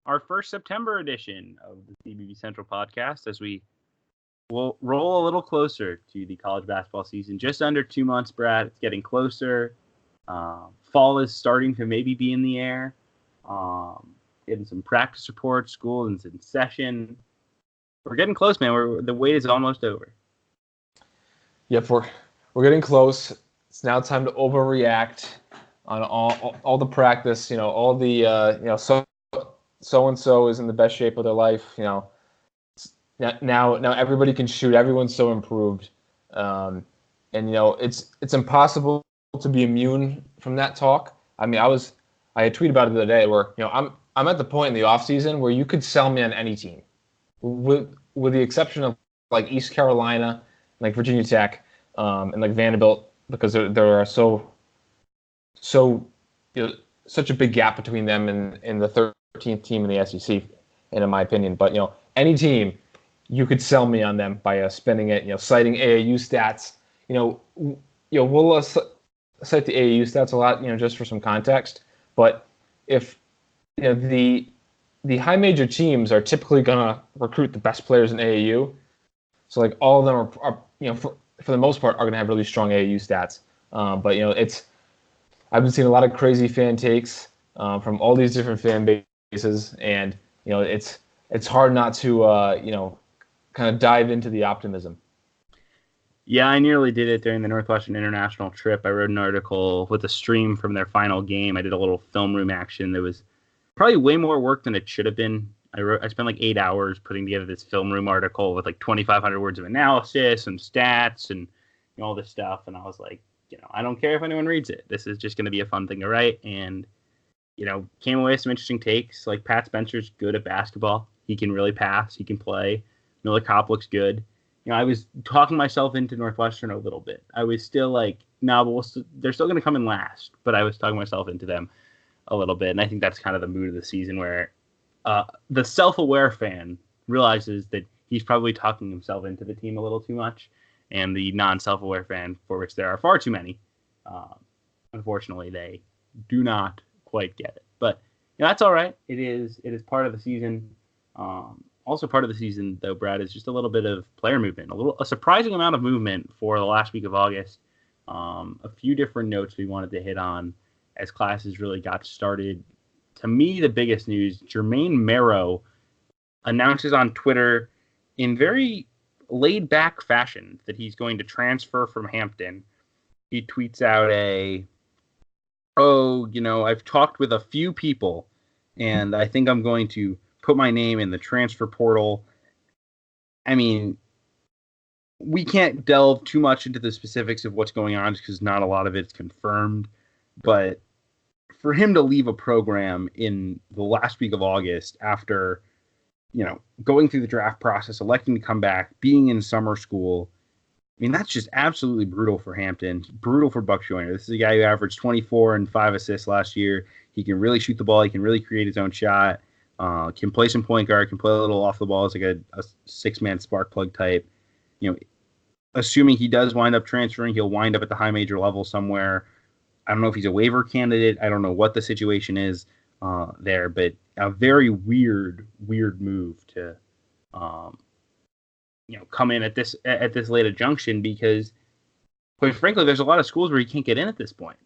our first September edition of the CBB Central podcast as we will roll a little closer to the college basketball season. Just under 2 months, Brad. It's getting closer. Fall is starting to maybe be in the air. Getting some practice reports. School is in session. We're getting close, man. The wait is almost over. Yep, we're getting close. It's now time to overreact on all the practice. All the so and so is in the best shape of their life. Now everybody can shoot. Everyone's so improved, and it's impossible to be immune from that talk. I mean, I had tweeted about it the other day where I'm at the point in the off season where you could sell me on any team, with the exception of like East Carolina, like Virginia Tech, and like Vanderbilt, because there are such a big gap between them and the 13th team in the SEC, and in my opinion. But any team, you could sell me on them by spending it, citing AAU stats. We'll cite the AAU stats a lot, just for some context. But if the high major teams are typically gonna recruit the best players in AAU, so like all of them are for the most part are gonna have really strong AAU stats. But I've been seeing a lot of crazy fan takes from all these different fan bases, and it's hard not to kind of dive into the optimism. Yeah, I nearly did it during the Northwestern International trip. I wrote an article with a stream from their final game. I did a little film room action that was probably way more work than it should have been. I spent like 8 hours putting together this film room article with like 2,500 words of analysis and stats and all this stuff. And I was like, I don't care if anyone reads it. This is just going to be a fun thing to write. And, came away with some interesting takes. Like Pat Spencer's good at basketball. He can really pass. He can play. Miller Kopp looks good. I was talking myself into Northwestern a little bit. I was still like, no, but they're still going to come in last. But I was talking myself into them a little bit. And I think that's kind of the mood of the season where the self-aware fan realizes that he's probably talking himself into the team a little too much. And the non-self-aware fan, for which there are far too many, unfortunately, they do not quite get it. But that's all right. It is part of the season. Also part of the season, though, Brad, is just a little bit of player movement, a surprising amount of movement for the last week of August. A few different notes we wanted to hit on as classes really got started. To me, the biggest news, Jermaine Marrow announces on Twitter in very laid-back fashion that he's going to transfer from Hampton. He tweets out I've talked with a few people, and I think I'm going to put my name in the transfer portal. I mean, we can't delve too much into the specifics of what's going on because not a lot of it's confirmed. But for him to leave a program in the last week of August after, going through the draft process, electing to come back, being in summer school, I mean, that's just absolutely brutal for Hampton, brutal for Buck Joyner. This is a guy who averaged 24 and 5 assists last year. He can really shoot the ball. He can really create his own shot. Can play some point guard, can play a little off the ball as like a six-man spark plug type. Assuming he does wind up transferring, he'll wind up at the high major level somewhere. I don't know if he's a waiver candidate. I don't know what the situation is there, but a very weird move to come in at this late a junction because, quite frankly, there's a lot of schools where he can't get in at this point.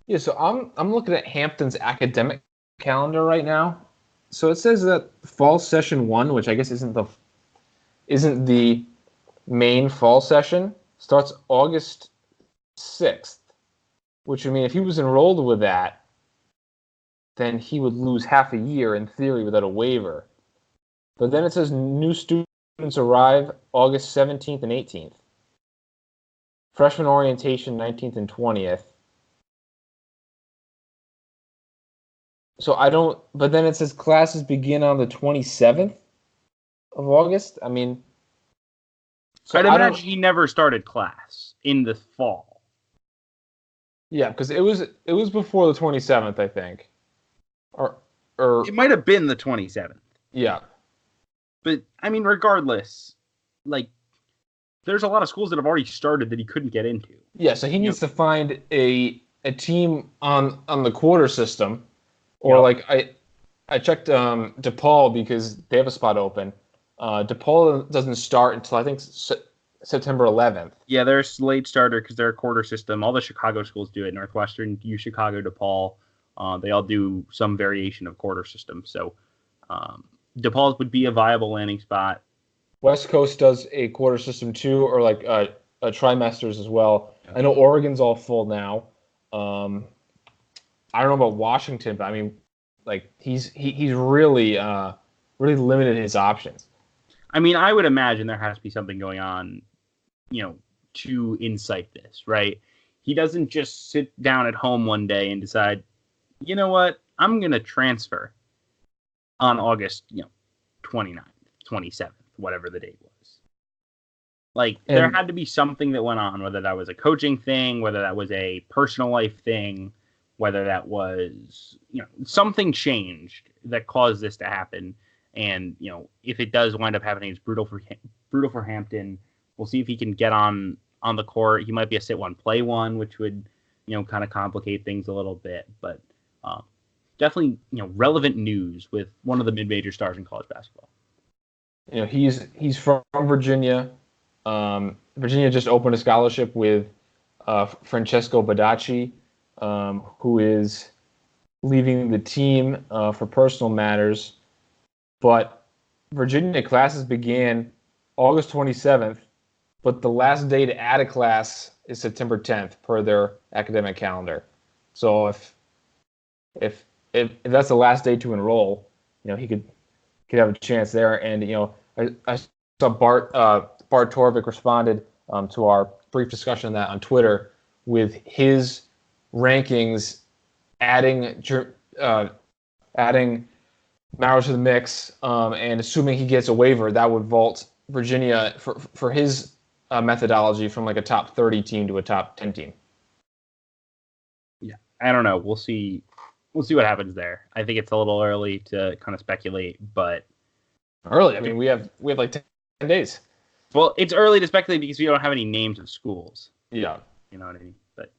Yeah, so I'm looking at Hampton's academic calendar right now. So it says that fall session 1, which I guess isn't the main fall session, starts August 6th, which would mean if he was enrolled with that, then he would lose half a year in theory without a waiver. But then it says new students arrive August 17th and 18th. Freshman orientation 19th and 20th. So but then it says classes begin on the 27th of August. I mean, so I'd imagine he never started class in the fall. Yeah, because it was before the 27th, I think. Or it might have been the 27th. Yeah. But I mean, regardless, like there's a lot of schools that have already started that he couldn't get into. Yeah, so he needs to find a team on the quarter system. Or I checked DePaul because they have a spot open. DePaul doesn't start until I think September 11th. Yeah, they're a late starter because they're a quarter system. All the Chicago schools do it. Northwestern, U Chicago, DePaul. They all do some variation of quarter system. So DePaul's would be a viable landing spot. West Coast does a quarter system too, or like trimesters as well. I know Oregon's all full now. I don't know about Washington, but I mean, like he's really really limited his options. I mean, I would imagine there has to be something going on, to incite this, right? He doesn't just sit down at home one day and decide, you know what, I'm going to transfer on August, 29th, 27th, whatever the date was. Like, there had to be something that went on, whether that was a coaching thing, whether that was a personal life thing, whether that was, something changed that caused this to happen. And, if it does wind up happening, it's brutal for Hampton. We'll see if he can get on the court. He might be a sit one, play one, which would, kind of complicate things a little bit. But definitely, relevant news with one of the mid-major stars in college basketball. He's from Virginia. Virginia just opened a scholarship with Francesco Badacci, who is leaving the team for personal matters. But Virginia classes began August 27th, but the last day to add a class is September 10th per their academic calendar. So if that's the last day to enroll, he could have a chance there. And I saw Bart Torvik responded to our brief discussion on that on Twitter with his rankings, adding Marrow to the mix, and assuming he gets a waiver, that would vault Virginia for his methodology from like a top 30 team to a top 10 team. Yeah, I don't know. We'll see what happens there. I think it's a little early to kind of speculate, but early. I mean, we have like 10 days. Well, it's early to speculate because we don't have any names of schools. Yeah, you know what I mean. But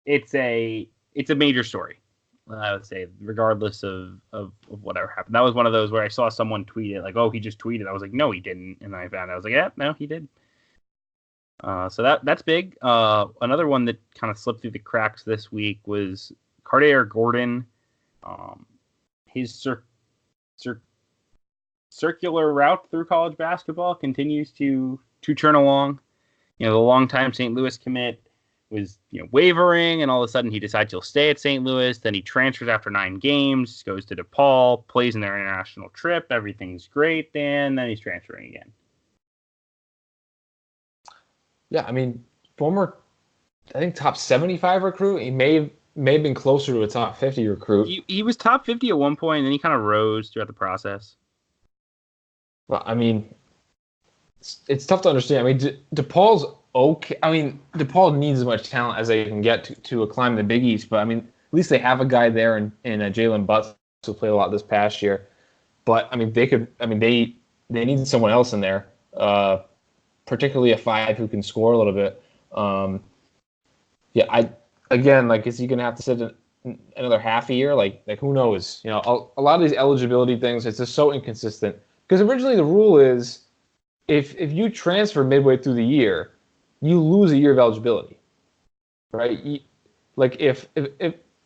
it's a major story. I would say, regardless of whatever happened. That was one of those where I saw someone tweet it, like, oh, he just tweeted. I was like, no, he didn't. And then I found out, I was like, yeah, no, he did. So that's big. Another one that kind of slipped through the cracks this week was Carte'Are Gordon. His circular route through college basketball continues to churn along. The longtime St. Louis commit was wavering, and all of a sudden he decides he'll stay at St. Louis. Then he transfers after 9 games, goes to DePaul, plays in their international trip. Everything's great. Then he's transferring again. Yeah, I mean, former, I think top 75 recruit. He may have been closer to a top 50 recruit. He was top 50 at one point, and then he kind of rose throughout the process. Well, I mean, it's tough to understand. I mean, DePaul's okay. I mean, DePaul needs as much talent as they can get to climb the Big East. But I mean, at least they have a guy there in Jalen Butts who played a lot this past year. But I mean, they need someone else in there, particularly a 5 who can score a little bit. Is he gonna have to sit another half a year? Like who knows? A lot of these eligibility things, it's just so inconsistent. Because originally the rule is, if you transfer midway through the year, you lose a year of eligibility, right?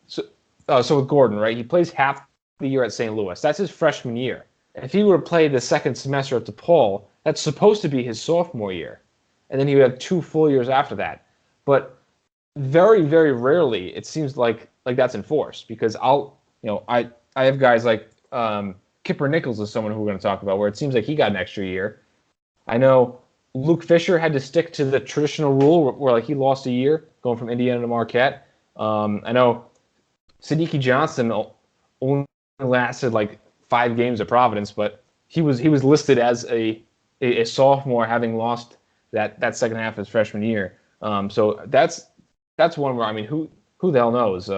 So with Gordon, right? He plays half the year at St. Louis. That's his freshman year. If he were to play the second semester at DePaul, that's supposed to be his sophomore year, and then he would have 2 full years after that. But very, very rarely it seems like that's enforced, because I have guys like Kipper Nichols is someone who we're going to talk about, where it seems like he got an extra year. I know Luke Fisher had to stick to the traditional rule where he lost a year going from Indiana to Marquette. I know Sadiki Johnson only lasted 5 games at Providence, but he was listed as a sophomore, having lost that second half of his freshman year. So that's one where, I mean, who the hell knows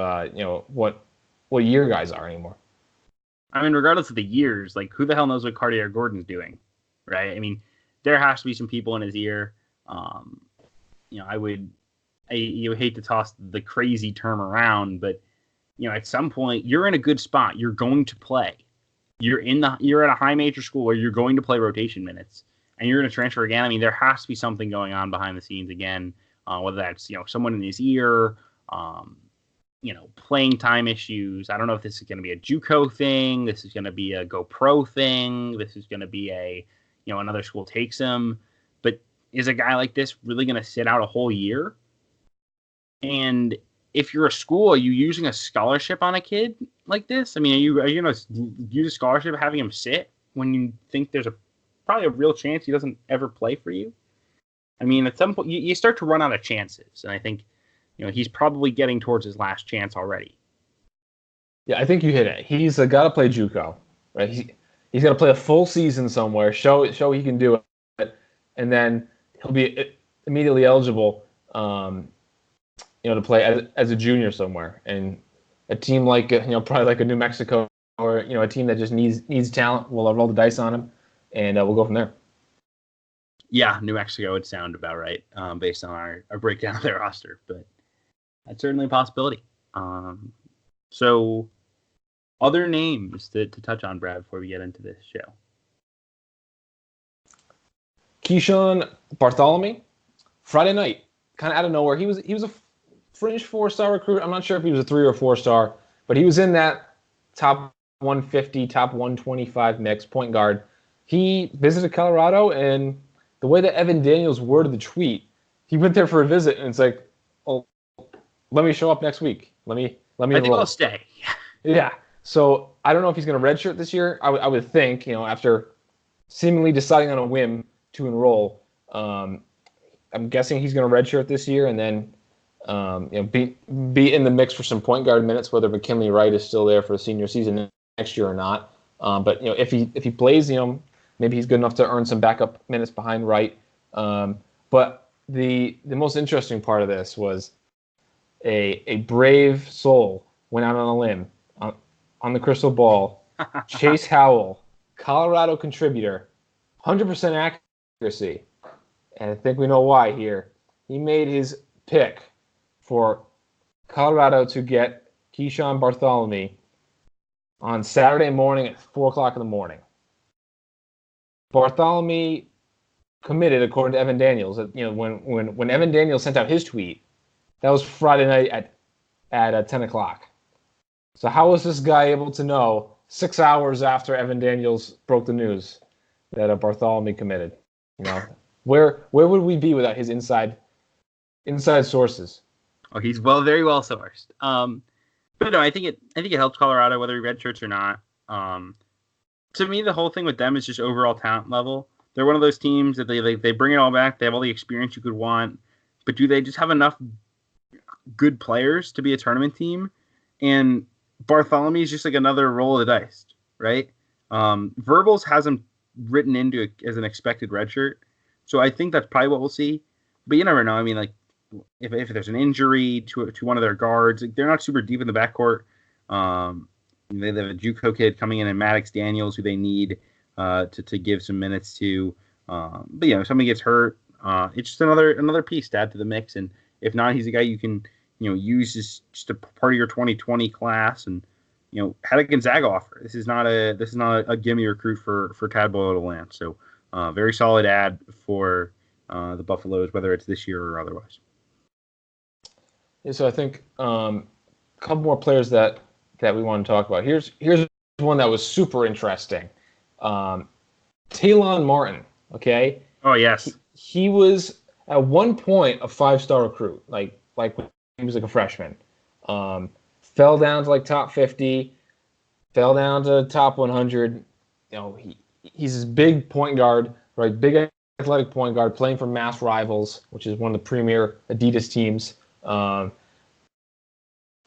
what year guys are anymore. I mean, regardless of the years, who the hell knows what Carte'Are Gordon's doing, right? I mean, there has to be some people in his ear. You hate to toss the crazy term around, but at some point you're in a good spot. You're going to play. you're at a high major school where you're going to play rotation minutes and you're going to transfer again. I mean, there has to be something going on behind the scenes again, whether that's, someone in his ear, playing time issues. I don't know if this is going to be a JUCO thing. This is going to be a GoPro thing. This is going to be another school takes him. But is a guy like this really going to sit out a whole year? And if you're a school, are you using a scholarship on a kid like this? I mean, are you going to use a scholarship having him sit when you think there's probably a real chance he doesn't ever play for you? I mean, at some point, you start to run out of chances. And I think, he's probably getting towards his last chance already. Yeah, I think you hit it. He's got to play JUCO, right? He's got to play a full season somewhere, show he can do it, and then he'll be immediately eligible, to play as a junior somewhere. And a team like, probably like a New Mexico or, a team that just needs talent, will roll the dice on him, and we'll go from there. Yeah, New Mexico would sound about right based on our breakdown of their roster, but that's certainly a possibility. So other names to touch on, Brad, before we get into this show. Keyshawn Bartholomew, Friday night, kind of out of nowhere. He was a fringe 4-star recruit. I'm not sure if he was a 3 or 4-star, but he was in that top 150, top 125 mix, point guard. He visited Colorado, and the way that Evan Daniels worded the tweet, he went there for a visit, and it's like, oh, let me show up next week. Let me I think enroll. I'll stay. Yeah. So I don't know if he's going to redshirt this year. I would think, after seemingly deciding on a whim to enroll, I'm guessing he's going to redshirt this year and then, be in the mix for some point guard minutes, whether McKinley Wright is still there for the senior season next year or not. But if he plays, maybe he's good enough to earn some backup minutes behind Wright. But the most interesting part of this was a brave soul went out on a limb on the crystal ball. Chase Howell, Colorado contributor, 100% accuracy. And I think we know why here. He made his pick for Colorado to get Keyshawn Bartholomew on Saturday morning at 4 o'clock in the morning. Bartholomew committed, according to Evan Daniels. When Evan Daniels sent out his tweet, that was Friday night at 10 o'clock. So how was this guy able to know 6 hours after Evan Daniels broke the news that Bartholomew committed? Where would we be without his inside sources? Oh, he's very well sourced. But no, I think it helps Colorado whether he redshirts or not. To me, the whole thing with them is just overall talent level. They're one of those teams that they bring it all back. They have all the experience you could want, but do they just have enough good players to be a tournament team? And Bartholomew is just like another roll of the dice, right? Verbals has him written into it as an expected redshirt, so I think that's probably what we'll see. But you never know. I mean, like if there's an injury to one of their guards, they're not super deep in the backcourt. They have a JUCO kid coming in, and Maddox Daniels, who they need to give some minutes to. But if somebody gets hurt, it's just another piece to add to the mix. And if not, he's a guy you can use as just a part of your 2020 class. And had a Gonzaga offer. This is not a gimme recruit for Tadbolo to land. So very solid ad for the Buffaloes, whether it's this year or otherwise. Yeah, so I think a couple more players that we want to talk about. Here's one that was super interesting. Taelon Martin, okay? Oh, yes. He was at one point a 5-star recruit, like he was like a freshman. Fell down to like top 50, fell down to top 100. He's this big point guard, right? Big athletic point guard playing for Mass Rivals, which is one of the premier Adidas teams.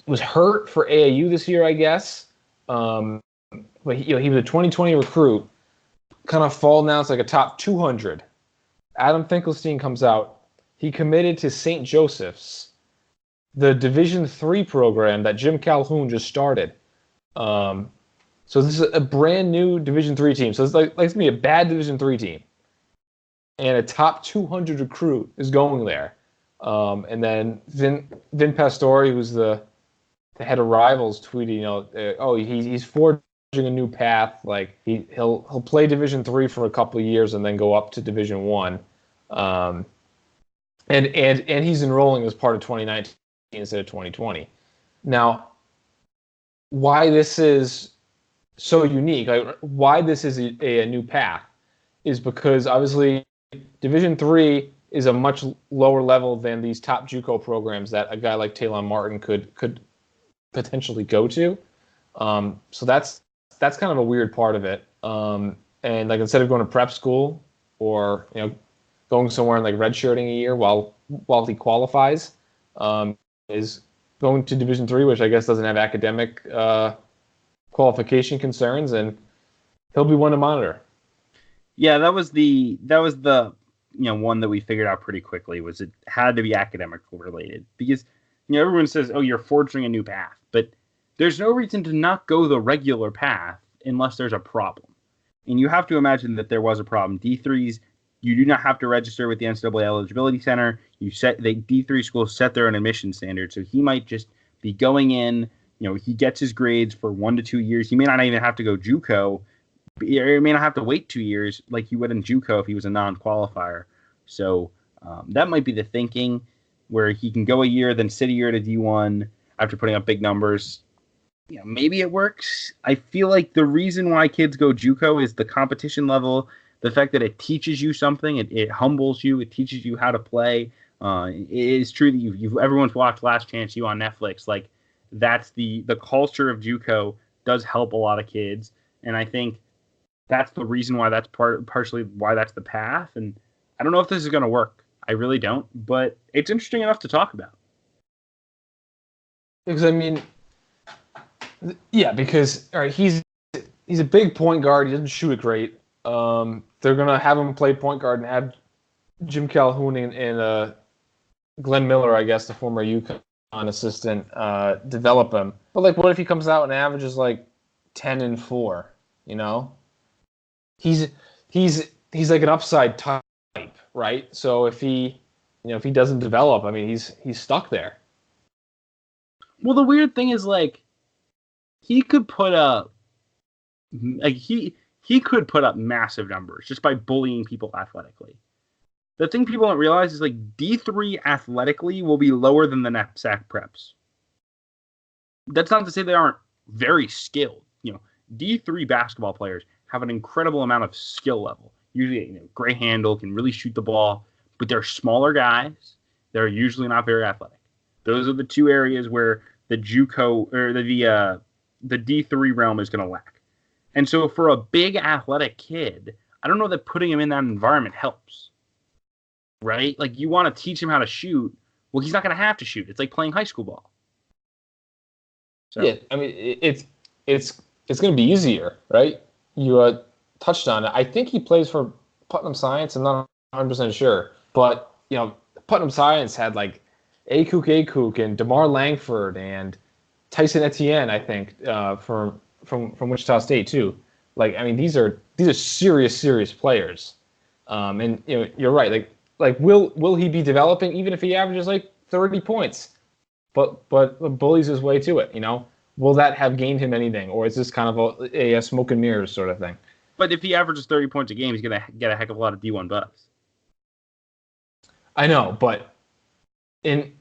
Was hurt for AAU this year, I guess. But he was a 2020 recruit, kind of fallen down to like a top 200. Adam Finkelstein comes out. He committed to St. Joseph's, the Division III program that Jim Calhoun just started. So this is a brand new Division III team. So it's like it's gonna be a bad Division III team, and a top 200 recruit is going there. And then Vin Pastore, who's the head of Rivals, tweeted, he's for a new path. Like he'll play Division III for a couple of years and then go up to Division I. And he's enrolling as part of 2019 instead of 2020. Now, why this is so unique, like why this is a new path, is because obviously Division III is a much lower level than these top JUCO programs that a guy like Taelon Martin could potentially go to. So that's kind of a weird part of it. And like instead of going to prep school or going somewhere and like redshirting a year while he qualifies, is going to Division III, which I guess doesn't have academic qualification concerns, and he'll be one to monitor. Yeah, that was the one that we figured out pretty quickly, was it had to be academic related, because everyone says, oh, you're forging a new path, but there's no reason to not go the regular path unless there's a problem. And you have to imagine that there was a problem. D3s, you do not have to register with the NCAA Eligibility Center. The D3 schools set their own admission standards, so he might just be going in. He gets his grades for 1 to 2 years. He may not even have to go JUCO. He may not have to wait 2 years like he would in JUCO if he was a non-qualifier. So that might be the thinking, where he can go a year, then sit a year at a D1 after putting up big numbers. Maybe it works. I feel like the reason why kids go JUCO is the competition level, the fact that it teaches you something, it humbles you, it teaches you how to play. It is true that everyone's watched Last Chance U on Netflix. Like, that's the culture of JUCO does help a lot of kids, and I think that's the reason why that's partially why that's the path. And I don't know if this is going to work. I really don't, but it's interesting enough to talk about. Because because all right, he's a big point guard. He doesn't shoot it great. They're gonna have him play point guard and have Jim Calhoun and Glenn Miller, I guess, the former UConn assistant, develop him. But like, what if he comes out and averages like 10 and 4? He's like an upside type, right? So if he doesn't develop, he's stuck there. Well, the weird thing is, like, he could put up he could put up massive numbers just by bullying people athletically. The thing people don't realize is, like, D3 athletically will be lower than the NAPSAC preps. That's not to say they aren't very skilled. D3 basketball players have an incredible amount of skill level. Usually, great handle, can really shoot the ball, but they're smaller guys. They're usually not very athletic. Those are the two areas where the JUCO or the D3 realm is going to lack. And so for a big athletic kid, I don't know that putting him in that environment helps. Right? Like, you want to teach him how to shoot. Well, he's not going to have to shoot. It's like playing high school ball. So. Yeah, it's going to be easier, right? You touched on it. I think he plays for Putnam Science. I'm not 100% sure. But, Putnam Science had, like, Akuk and DeMar Langford and Tyson Etienne, I think, from Wichita State, too. Like, these are serious players. And, you're right. Like, will he be developing even if he averages like 30 points, but bullies his way to it? Will that have gained him anything, or is this kind of a smoke and mirrors sort of thing? But if he averages 30 points a game, he's gonna get a heck of a lot of D1 buzz. I know, but in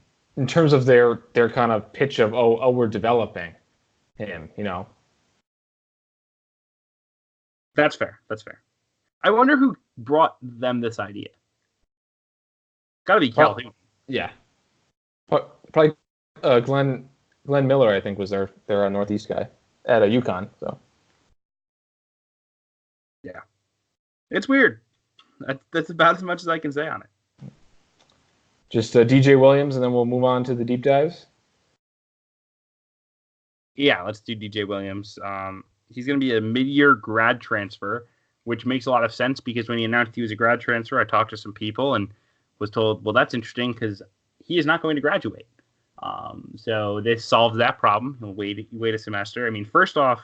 terms of their kind of pitch of we're developing him, That's fair. I wonder who brought them this idea. Got to be Calhoun. Yeah. Probably Glenn Miller, I think, was their Northeast guy at a UConn. So. Yeah. It's weird. That's about as much as I can say on it. Just DJ Williams, and then we'll move on to the deep dives. Yeah, let's do DJ Williams. He's going to be a mid-year grad transfer, which makes a lot of sense because when he announced he was a grad transfer, I talked to some people and was told, well, that's interesting because he is not going to graduate. So this solves that problem. He'll wait a semester. First off,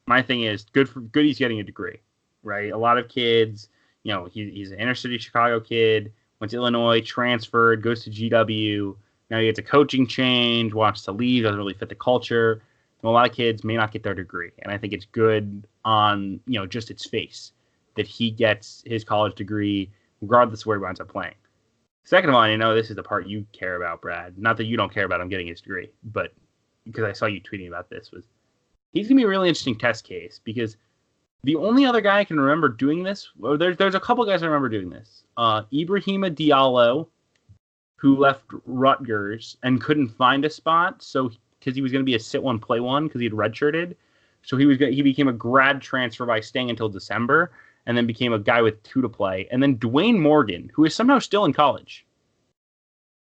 my thing is good he's getting a degree, right? A lot of kids, he's an inner city Chicago kid, went to Illinois, transferred, goes to GW. Now he gets a coaching change, wants to leave, doesn't really fit the culture. a lot of kids may not get their degree, and I think it's good on just its face that he gets his college degree regardless of where he winds up playing. Second of all, I know this is the part you care about, Brad. Not that you don't care about him getting his degree, but because I saw you tweeting about this, was he's gonna be a really interesting test case because the only other guy I can remember doing this, or there's a couple guys I remember doing this. Ibrahima Diallo, who left Rutgers and couldn't find a spot, so because he was going to be a sit one play one because he had redshirted, so he became a grad transfer by staying until December, and then became a guy with 2 to play. And then Dwayne Morgan, who is somehow still in college,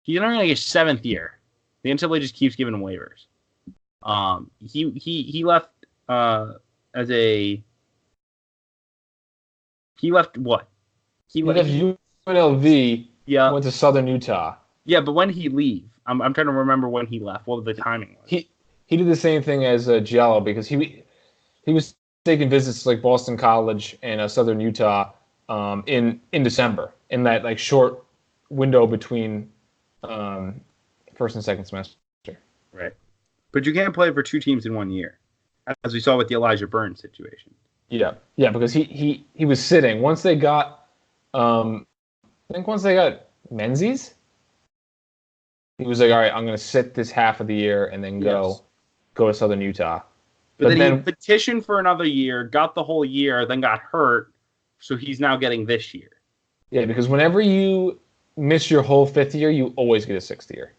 he's entering like his 7th year. The NCAA just keeps giving him waivers. He left as a he left what? He left UNLV. Yeah, went to Southern Utah. Yeah, but when did he leave? I'm trying to remember when he left. What the timing was. He did the same thing as Giallo because he was taking visits to like Boston College and Southern Utah in December in that like short window between first and second semester. Right, but you can't play for 2 teams in 1 year, as we saw with the Elijah Burns situation. Yeah, because he was sitting once they got I think once they got Menzies. He was like, all right, I'm going to sit this half of the year and then go to Southern Utah. But then he petitioned for another year, got the whole year, then got hurt, so he's now getting this year. Yeah, because whenever you miss your whole 5th year, you always get a 6th year.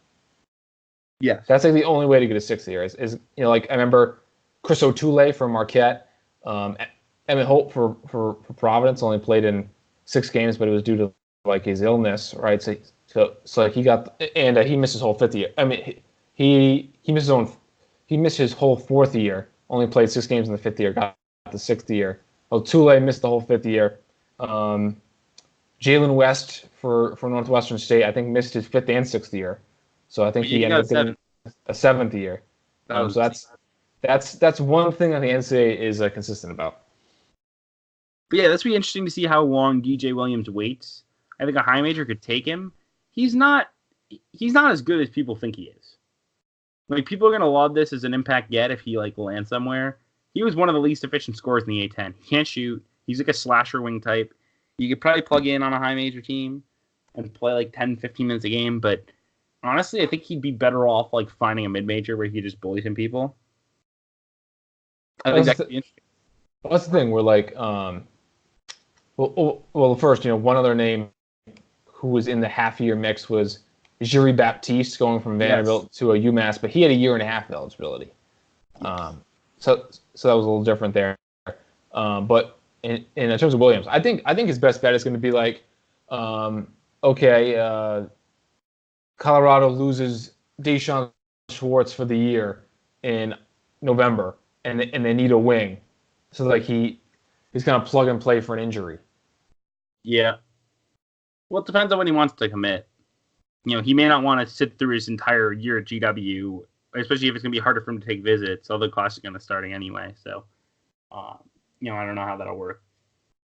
Yes. That's like the only way to get a 6th year. Is like I remember Chris O'Toole from Marquette, Emmett Holt for Providence only played in 6 games, but it was due to like his illness, right? So like he got and he missed his whole 5th year. I mean, he missed his whole 4th year. Only played 6 games in the 5th year. Got the 6th year. O'Toole missed the whole 5th year. Jalen West for Northwestern State, I think missed his 5th and 6th year. So I think he ended up getting a 7th year. So that's one thing that the NCAA is consistent about. But yeah, that's be interesting to see how long DJ Williams waits. I think a high major could take him. He's not as good as people think he is. Like, people are gonna love this as an impact get if he like lands somewhere. He was one of the least efficient scorers in the A10. He can't shoot. He's like a slasher wing type. You could probably plug in on a high major team and play like 10, 15 minutes a game, but honestly, I think he'd be better off like finding a mid major where he just bullies some people. I think that could be interesting. What's the thing? We're like, well, first, one other name who was in the half-year mix was Jiri Baptiste going from Vanderbilt to a UMass, but he had a 1.5 year eligibility. So that was a little different there. But in terms of Williams, I think his best bet is going to be like, Colorado loses Deshaun Schwartz for the year in November, and they need a wing, so like he's going to plug and play for an injury. Yeah. Well, it depends on when he wants to commit. He may not want to sit through his entire year at GW, especially if it's going to be harder for him to take visits. All the classes are going to starting anyway, so I don't know how that'll work.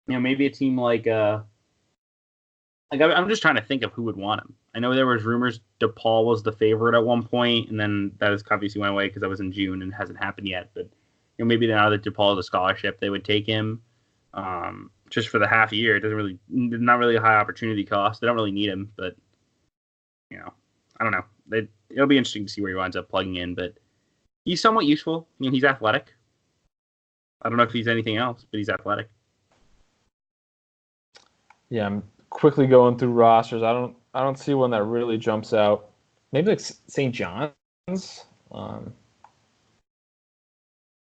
Maybe a team like I'm just trying to think of who would want him. I know there was rumors DePaul was the favorite at one point, and then that has obviously went away because that was in June and hasn't happened yet. But maybe now that DePaul is a scholarship, they would take him just for the half year. It not really a high opportunity cost. They don't really need him, but I don't know. It'll be interesting to see where he winds up plugging in. But he's somewhat useful. He's athletic. I don't know if he's anything else, but he's athletic. Yeah, I'm quickly going through rosters. I don't see one that really jumps out. Maybe like St. John's. St.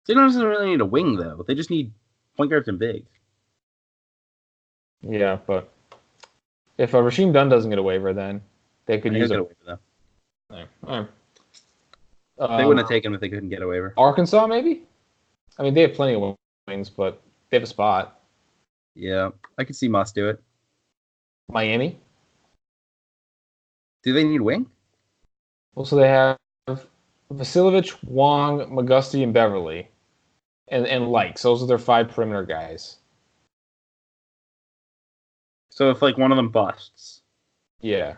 John's doesn't really need a wing though. They just need point guards and bigs. Yeah, but if Rasheem Dunn doesn't get a waiver, then they could use a waiver though. All right. They wouldn't have taken him if they couldn't get a waiver. Arkansas, maybe? I mean, they have plenty of wings, but they have a spot. Yeah, I could see Muss do it. Miami? Do they need wing? Well, so they have Vasiljevic, Wong, McGusty, and Beverly. And Likes. Those are their 5 perimeter guys. So if like one of them busts. Yeah.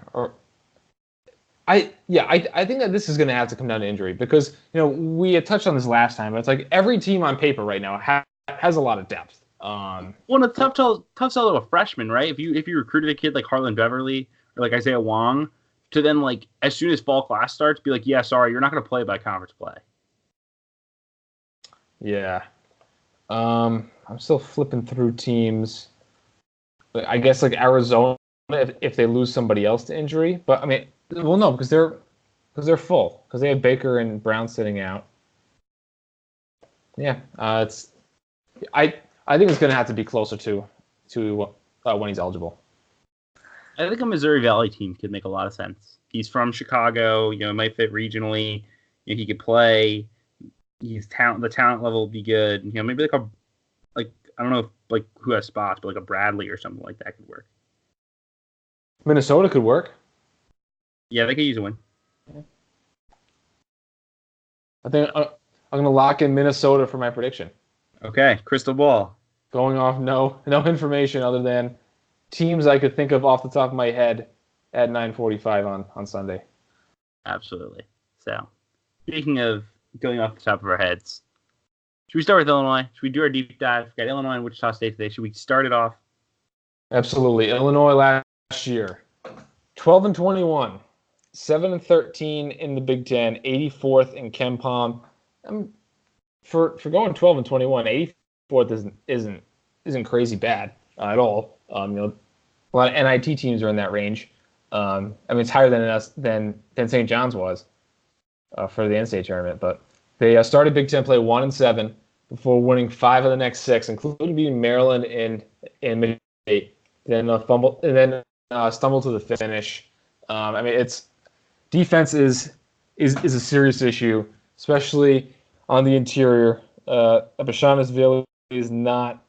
I think that this is going to have to come down to injury because we had touched on this last time. But it's like every team on paper right now has a lot of depth. Well, it's tough sell to a freshman, right? If you recruited a kid like Harlan Beverly or like Isaiah Wong to then like as soon as fall class starts, be like, yeah, sorry, you're not going to play by conference play. Yeah, I'm still flipping through teams. I guess like Arizona if they lose somebody else to injury, but I mean, well, no, because they're full because they have Baker and Brown sitting out. Yeah, I think it's going to have to be closer to when he's eligible. I think a Missouri Valley team could make a lot of sense. He's from Chicago, might fit regionally. He could play. The talent level would be good. Maybe like I don't know if like who has spots, but like a Bradley or something like that could work. Minnesota could work. Yeah, they could use a win. Yeah. I think I'm going to lock in Minnesota for my prediction. Okay, crystal ball. Going off no information other than teams I could think of off the top of my head at 9:45 on Sunday. Absolutely. So, speaking of going off the top of our heads, should we start with Illinois? Should we do our deep dive? We've got Illinois and Wichita State today. Should we start it off? Absolutely. Illinois last year, 12-21, 7-13 in the Big Ten, 84th in KenPom. For going 12-21, 84th isn't crazy bad at all. A lot of NIT teams are in that range. It's higher than St. John's was for the NCAA tournament. But they started Big Ten play 1-7 before winning 5 of the next 6, including beating Maryland in Michigan State. Then stumbled to the finish. It's defense is a serious issue, especially on the interior. Bashanisvili is not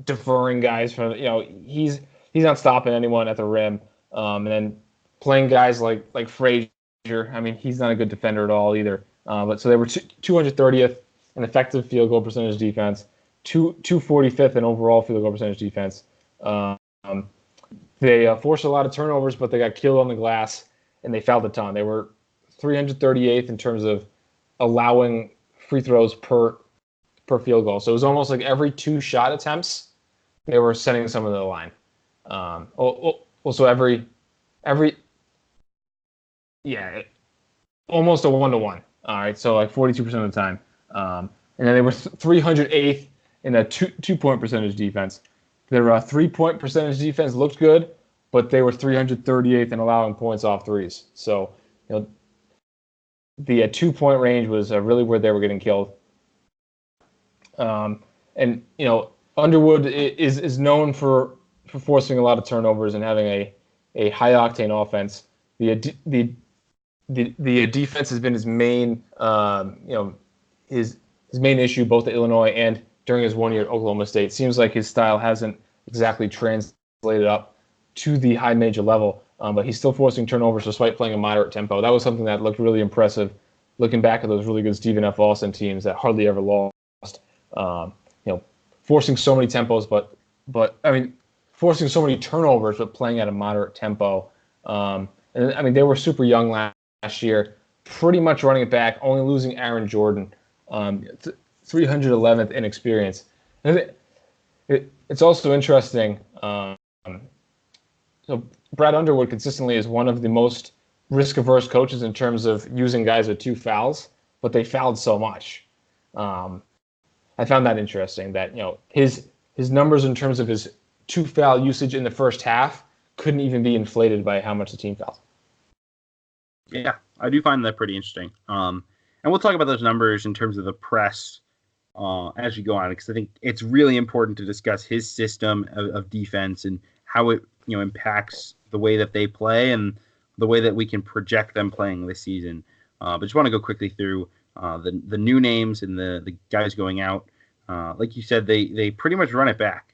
deferring guys from he's not stopping anyone at the rim, and then playing guys like Frazier. He's not a good defender at all either. But so they were 230th in effective field goal percentage defense, 245th in overall field goal percentage defense. They forced a lot of turnovers, but they got killed on the glass and they fouled a ton. They were 338th in terms of allowing free throws per field goal. So it was almost like every 2 shot attempts, they were sending someone to the line. Also almost a 1-to-1. All right, so like 42% of the time. And then they were 308th in a two-point percentage defense. Their 3-point percentage defense looked good, but they were 338th in allowing points off threes. So, the 2-point range was really where they were getting killed. Underwood is known for forcing a lot of turnovers and having a high octane offense. The defense has been his main his main issue both at Illinois and during his 1 year at Oklahoma State. Seems like his style hasn't exactly translated up to the high major level, but he's still forcing turnovers despite playing a moderate tempo. That was something that looked really impressive looking back at those really good Stephen F. Austin teams that hardly ever lost. Forcing so many tempos, but forcing so many turnovers, but playing at a moderate tempo. They were super young last year, pretty much running it back, only losing Aaron Jordan, 311th in experience. And it's also interesting. So Brad Underwood consistently is one of the most risk-averse coaches in terms of using guys with 2 fouls, but they fouled so much. I found that interesting that his numbers in terms of his 2 foul usage in the first half couldn't even be inflated by how much the team fouled. Yeah, I do find that pretty interesting. And we'll talk about those numbers in terms of the press as we go on, because I think it's really important to discuss his system of defense and how it impacts the way that they play and the way that we can project them playing this season. But just want to go quickly through the new names and the guys going out. Like you said, they pretty much run it back.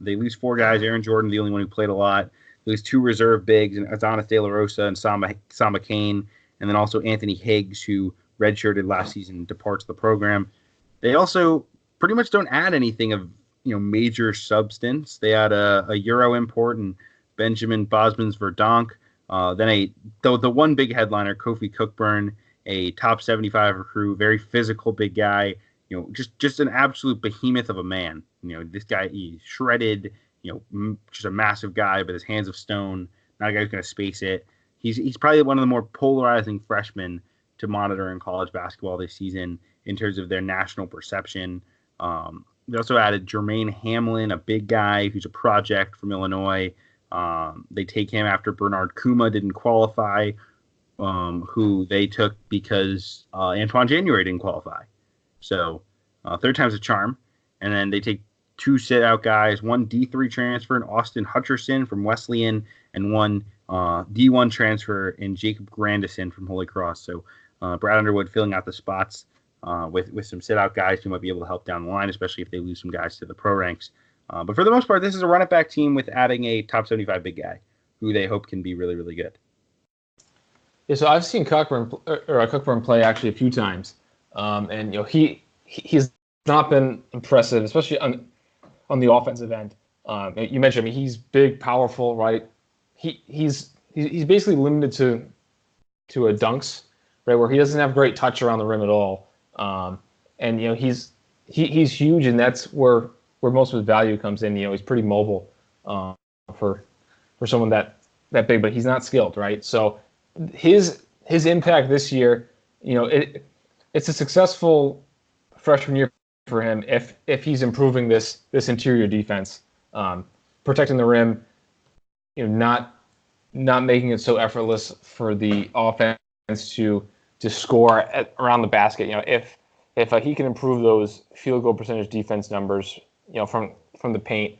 They lose 4 guys. Aaron Jordan, the only one who played a lot. They lose 2 reserve bigs, and Adonis De La Rosa and Samba Kane, and then also Anthony Higgs, who redshirted last season, departs the program. They also pretty much don't add anything of major substance. They had a Euro import and Benjamin Bosmans Verdonk. Then the one big headliner, Kofi Cookburn, a top 75 recruit, very physical big guy, just an absolute behemoth of a man. This guy, he's shredded, just a massive guy, but his hands of stone. Not a guy who's going to space it. He's probably one of the more polarizing freshmen to monitor in college basketball this season in terms of their national perception. They also added Jermaine Hamlin, a big guy who's a project from Illinois. They take him after Bernard Kuma didn't qualify, who they took because Antoine January didn't qualify. So third time's a charm. And then they take two sit-out guys, one D3 transfer in Austin Hutcherson from Wesleyan, and one D1 transfer in Jacob Grandison from Holy Cross. So Brad Underwood filling out the spots with some sit-out guys who might be able to help down the line, especially if they lose some guys to the pro ranks. But for the most part, this is a run-it-back team with adding a top 75 big guy who they hope can be really, really good. Yeah, so I've seen Cookburn play actually a few times, and he's not been impressive, especially on the offensive end. You mentioned, he's big, powerful, right? He's basically limited to a dunks, right, where he doesn't have great touch around the rim at all. And he's huge, and that's where most of his value comes in. He's pretty mobile for someone that big, but he's not skilled, right? So his impact this year, it's a successful freshman year for him if he's improving this interior defense, protecting the rim, not making it so effortless for the offense to score around the basket. If he can improve those field goal percentage defense numbers, from the paint,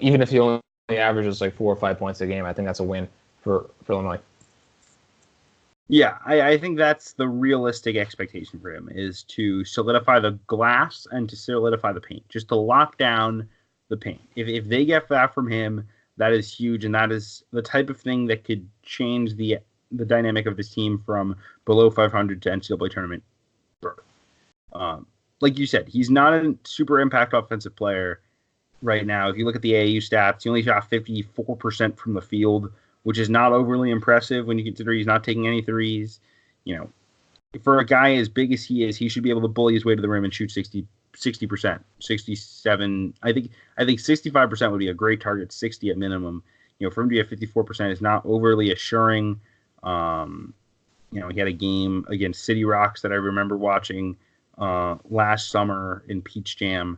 even if he only averages like 4 or 5 points a game, I think that's a win for Illinois. Yeah, I think that's the realistic expectation for him, is to solidify the glass and to solidify the paint, just to lock down the paint. If they get that from him, that is huge, and that is the type of thing that could change the dynamic of this team from below 500 to NCAA tournament berth. Like you said, he's not a super impact offensive player right now. If you look at the AAU stats, he only shot 54% from the field, which is not overly impressive when you consider he's not taking any threes. For a guy as big as he is, he should be able to bully his way to the rim and shoot 60%, 67. I think 65% would be a great target, 60 at minimum. For him to be at 54% is not overly assuring. He had a game against City Rocks that I remember watching last summer in Peach Jam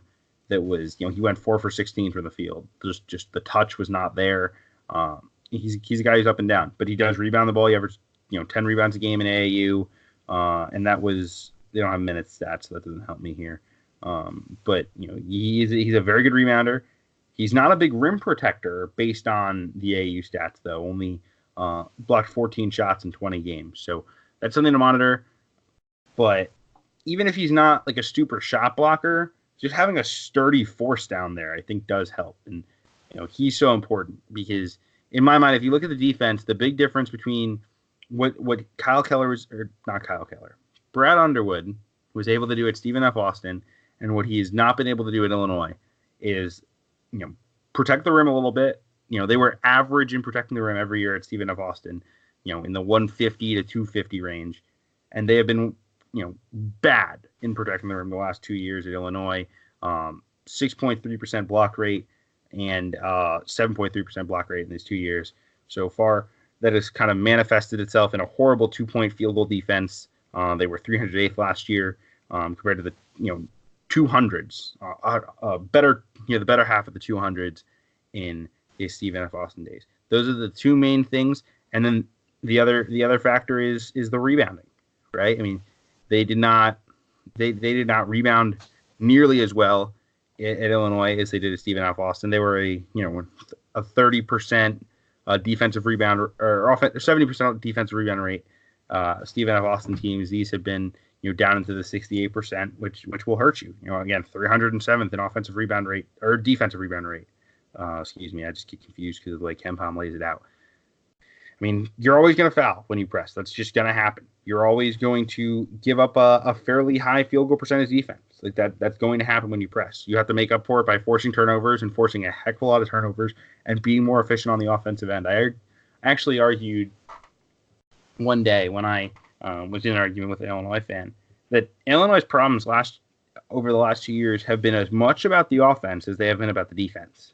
that was, he went 4 for 16 from the field. Just the touch was not there. He's a guy who's up and down, but he does rebound the ball. He averaged 10 rebounds a game in AAU, and that was, they don't have minute stats, so that doesn't help me here. But he's a very good rebounder. He's not a big rim protector based on the AAU stats, though. Only blocked 14 shots in 20 games, so that's something to monitor. But even if he's not like a super shot blocker, just having a sturdy force down there, I think, does help. And he's so important because, in my mind, if you look at the defense, the big difference between what Brad Underwood was able to do at Stephen F. Austin and what he has not been able to do at Illinois is, protect the rim a little bit. They were average in protecting the rim every year at Stephen F. Austin, in the 150 to 250 range. And they have been, bad in protecting the rim the last 2 years at Illinois. 6.3% block rate and 7.3% block rate in these 2 years so far. That has kind of manifested itself in a horrible 2-point field goal defense. They were 308th last year compared to the 200s, the better half of the 200s in the Stephen F. Austin days. Those are the two main things, and then the other factor is the rebounding, right? I mean, they did not rebound nearly as well at Illinois as they did at Stephen F. Austin. They were a 30% defensive rebound or 70% defensive rebound rate. Stephen F. Austin teams, these have been down into the 68%, which will hurt you. Again, 307th in offensive rebound rate or defensive rebound rate. Excuse me, I just get confused because of the way KenPom lays it out. I mean, you're always going to foul when you press. That's just going to happen. You're always going to give up a fairly high field goal percentage defense. Like that's going to happen when you press. You have to make up for it by forcing turnovers and forcing a heck of a lot of turnovers and being more efficient on the offensive end. I actually argued one day when I was in an argument with an Illinois fan that Illinois' problems over the last 2 years have been as much about the offense as they have been about the defense,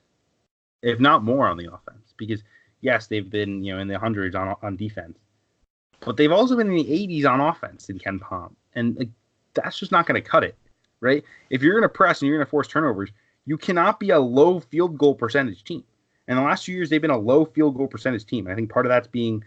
if not more on the offense. Because yes, they've been in the hundreds on defense, but they've also been in the 80s on offense in Ken Pom, and that's just not going to cut it, right? If you're going to press and you're going to force turnovers, you cannot be a low field goal percentage team. In the last 2 years, they've been a low field goal percentage team. I think part of that's being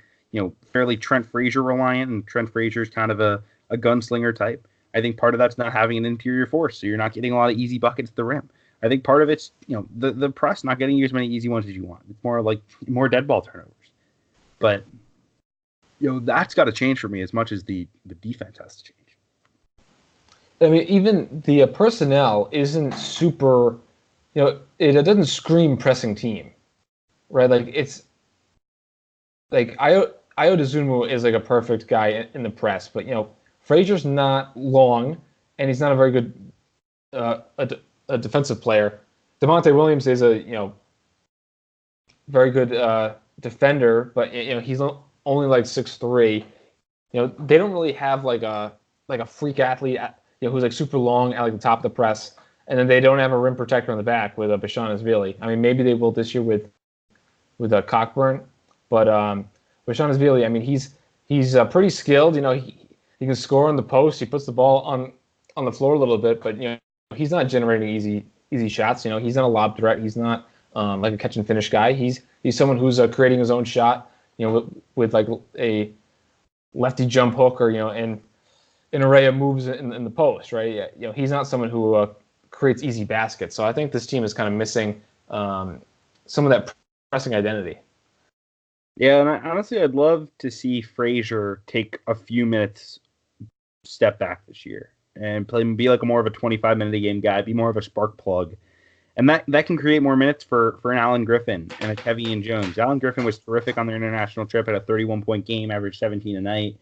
fairly Trent Frazier reliant, and Trent Frazier is kind of a gunslinger type. I think part of that's not having an interior force, so you're not getting a lot of easy buckets at the rim. I think part of it's the press not getting you as many easy ones as you want. It's more like more dead ball turnovers. But that's got to change for me as much as the defense has to change. I mean, even the personnel isn't super. It doesn't scream pressing team, right? Like it's like Ayo Dosunmu is like a perfect guy in the press, but Frazier's not long, and he's not a very good a defensive player. DeMonte Williams is a very good defender, but he's only like 6'3". They don't really have like a freak athlete who's like super long at like the top of the press, and then they don't have a rim protector on the back with Bashanas-Vili. I mean, maybe they will this year with Cockburn, but Bashanas-Vili, I mean, he's pretty skilled. He can score on the post. He puts the ball on the floor a little bit, but he's not generating easy shots. He's not a lob threat. He's not like a catch and finish guy. He's someone who's creating his own shot. With like a lefty jump hook or and an array of moves in the post, right? He's not someone who creates easy baskets. So I think this team is kind of missing some of that pressing identity. Yeah, and honestly, I'd love to see Frazier take a few minutes step back this year and be like more of a 25-minute a game guy, be more of a spark plug. And that can create more minutes for an Alan Griffin and a Tavian Jones. Alan Griffin was terrific on their international trip, had a 31-point game, averaged 17 a night.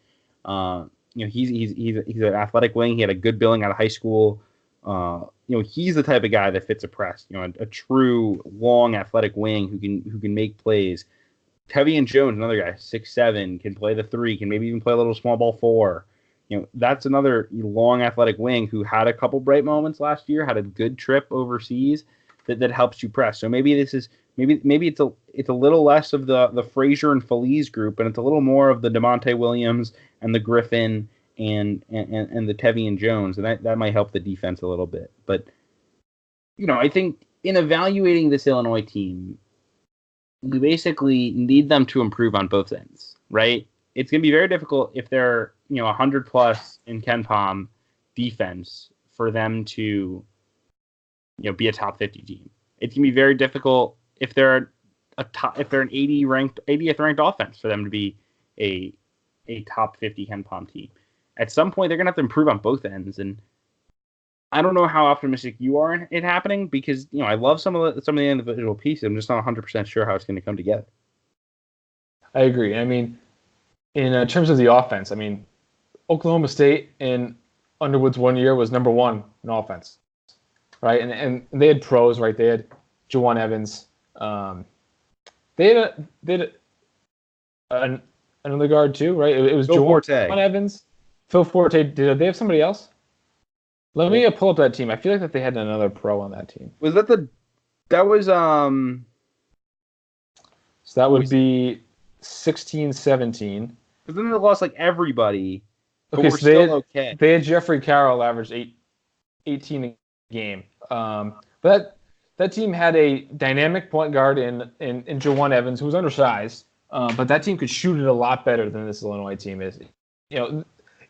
He's an athletic wing. He had a good billing out of high school. He's the type of guy that fits a press. A true long athletic wing who can make plays. Tavian Jones, another guy, 6'7", can play the 3, can maybe even play a little small ball 4. That's another long athletic wing who had a couple bright moments last year, had a good trip overseas that helps you press. So maybe it's a little less of the Frazier and Feliz group, and it's a little more of the DeMonte Williams and the Griffin and the Tavian Jones, and that might help the defense a little bit. But I think in evaluating this Illinois team, we basically need them to improve on both ends, right? It's going to be very difficult if they're 100 plus in Ken Pom defense for them to be a top 50 team. It's going to be very difficult if they're an 80th ranked offense for them to be a top 50 Ken Pom team. At some point, they're going to have to improve on both ends, and I don't know how optimistic you are in it happening because I love some of the individual pieces. I'm just not 100% sure how it's going to come together. I agree. I mean, in terms of the offense, I mean, Oklahoma State in Underwood's 1 year was number 1 in offense, right? And they had pros, right? They had Juwan Evans. They had another guard too, right? It was Juwan Evans, Phil Forte. Did they have somebody else? Let me pull up that team. I feel like that they had another pro on that team. Was that So that would be 16-17. But then they lost like everybody. Okay, so they had Jeffrey Carroll averaged 18 a game. But that team had a dynamic point guard in Juwan Evans, who was undersized. But that team could shoot it a lot better than this Illinois team is.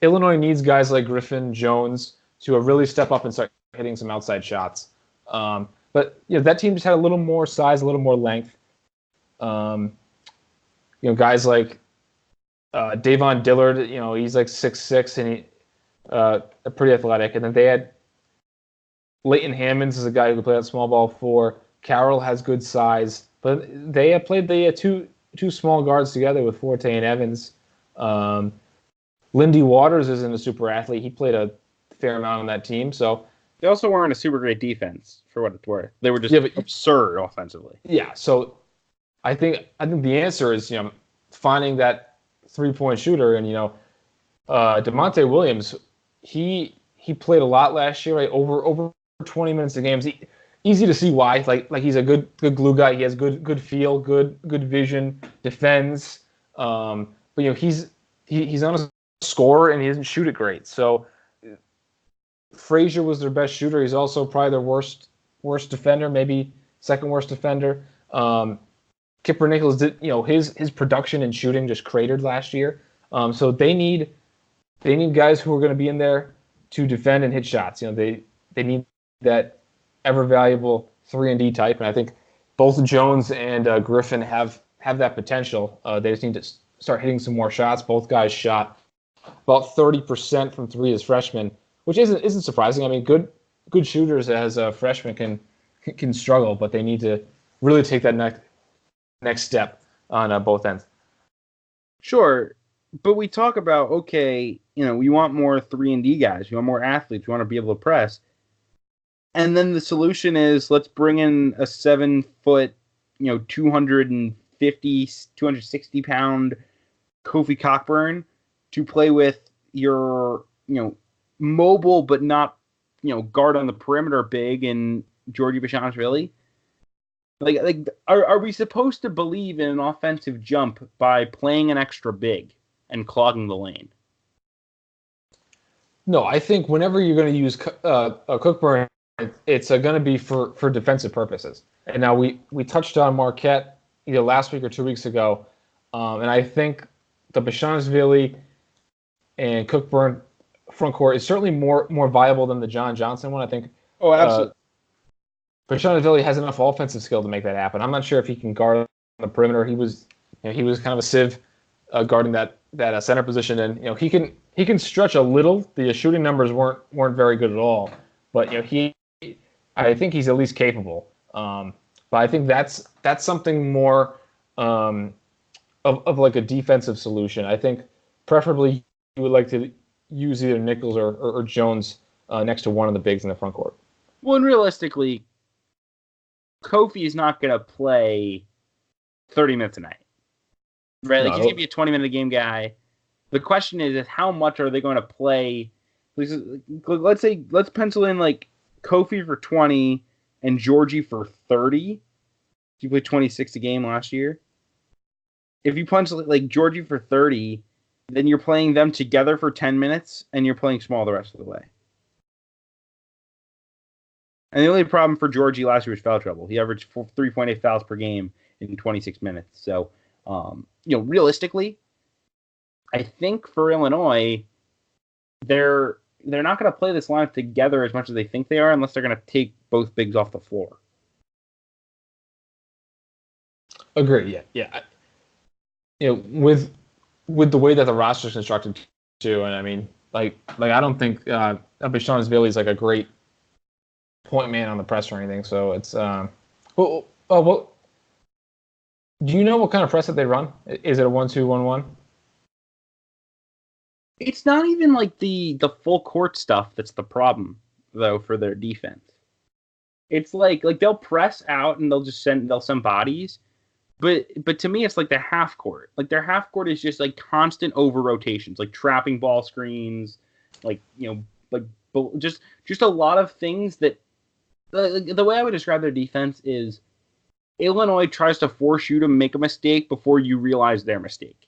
Illinois needs guys like Griffin, Jones to really step up and start hitting some outside shots. But that team just had a little more size, a little more length. Guys like Davon Dillard, he's like 6'6", and he pretty athletic. And then they had Leighton Hammonds is a guy who can play that small ball 4. Carroll has good size, but they played the two small guards together with Forte and Evans. Lindy Waters isn't a super athlete. He played a fair amount on that team. So they also weren't a super great defense for what it's worth. They were just absurd offensively. Yeah. So I think the answer is finding that 3-point shooter. And DeMonte Williams, he played a lot last year, right? Over 20 minutes a game. Easy to see why. Like he's a good glue guy. He has good feel, good vision, defends. But he's not a scorer and he doesn't shoot it great. So Frazier was their best shooter. He's also probably their worst defender, maybe second worst defender. Kipper Nichols did, his production and shooting just cratered last year. So they need guys who are going to be in there to defend and hit shots. They need that ever valuable 3-and-D type, and I think both Jones and Griffin have that potential. They just need to start hitting some more shots. Both guys shot about 30% from three as freshmen, which isn't surprising. I mean, good shooters as freshmen can struggle, but they need to really take that next step on both ends. Sure, but we talk about, okay, we want more 3-and-D guys. We want more athletes. We want to be able to press. And then the solution is let's bring in a 7-foot, 250, 260-pound Kofi Cockburn to play with your, mobile but not, guard on the perimeter big and Georgie Bashashvili. Like, are we supposed to believe in an offensive jump by playing an extra big and clogging the lane? No, I think whenever you're going to use a Cookburn, it's going to be for defensive purposes. And now we touched on Marquette either last week or 2 weeks ago, and I think the Bashashvili and Cookburn front court is certainly more viable than the John Johnson one. I think. Oh, absolutely. Bashashvili has enough offensive skill to make that happen. I'm not sure if he can guard on the perimeter. He was kind of a sieve guarding that center position, and he can stretch a little. The shooting numbers weren't very good at all, but I think he's at least capable. But I think that's something more of like a defensive solution. I think preferably you would like to use either Nichols or Jones next to one of the bigs in the front court. Well, and realistically, Kofi is not going to play 30 minutes a night. Right? Like, he's going to be a 20-minute a game guy. The question is how much are they going to play? Let's pencil in like Kofi for 20 and Georgie for 30. He played 26 a game last year. If you pencil like Georgie for 30, then you're playing them together for 10 minutes and you're playing small the rest of the way. And the only problem for Georgie last year was foul trouble. He averaged 3.8 fouls per game in 26 minutes. So, realistically, I think for Illinois, they're not going to play this lineup together as much as they think they are unless they're going to take both bigs off the floor. Agree. Yeah. With the way that the roster is constructed too, and I mean, like I don't think Bashashvili is like a great point man on the press or anything. So it's well, do you know what kind of press that they run? Is it a 1-2-1-1? It's not even like the full court stuff that's the problem though for their defense. It's like they'll press out and they'll send bodies, but to me it's like the half court. Like their half court is just like constant over rotations, like trapping ball screens, just a lot of things that. The way I would describe their defense is Illinois tries to force you to make a mistake before you realize their mistake.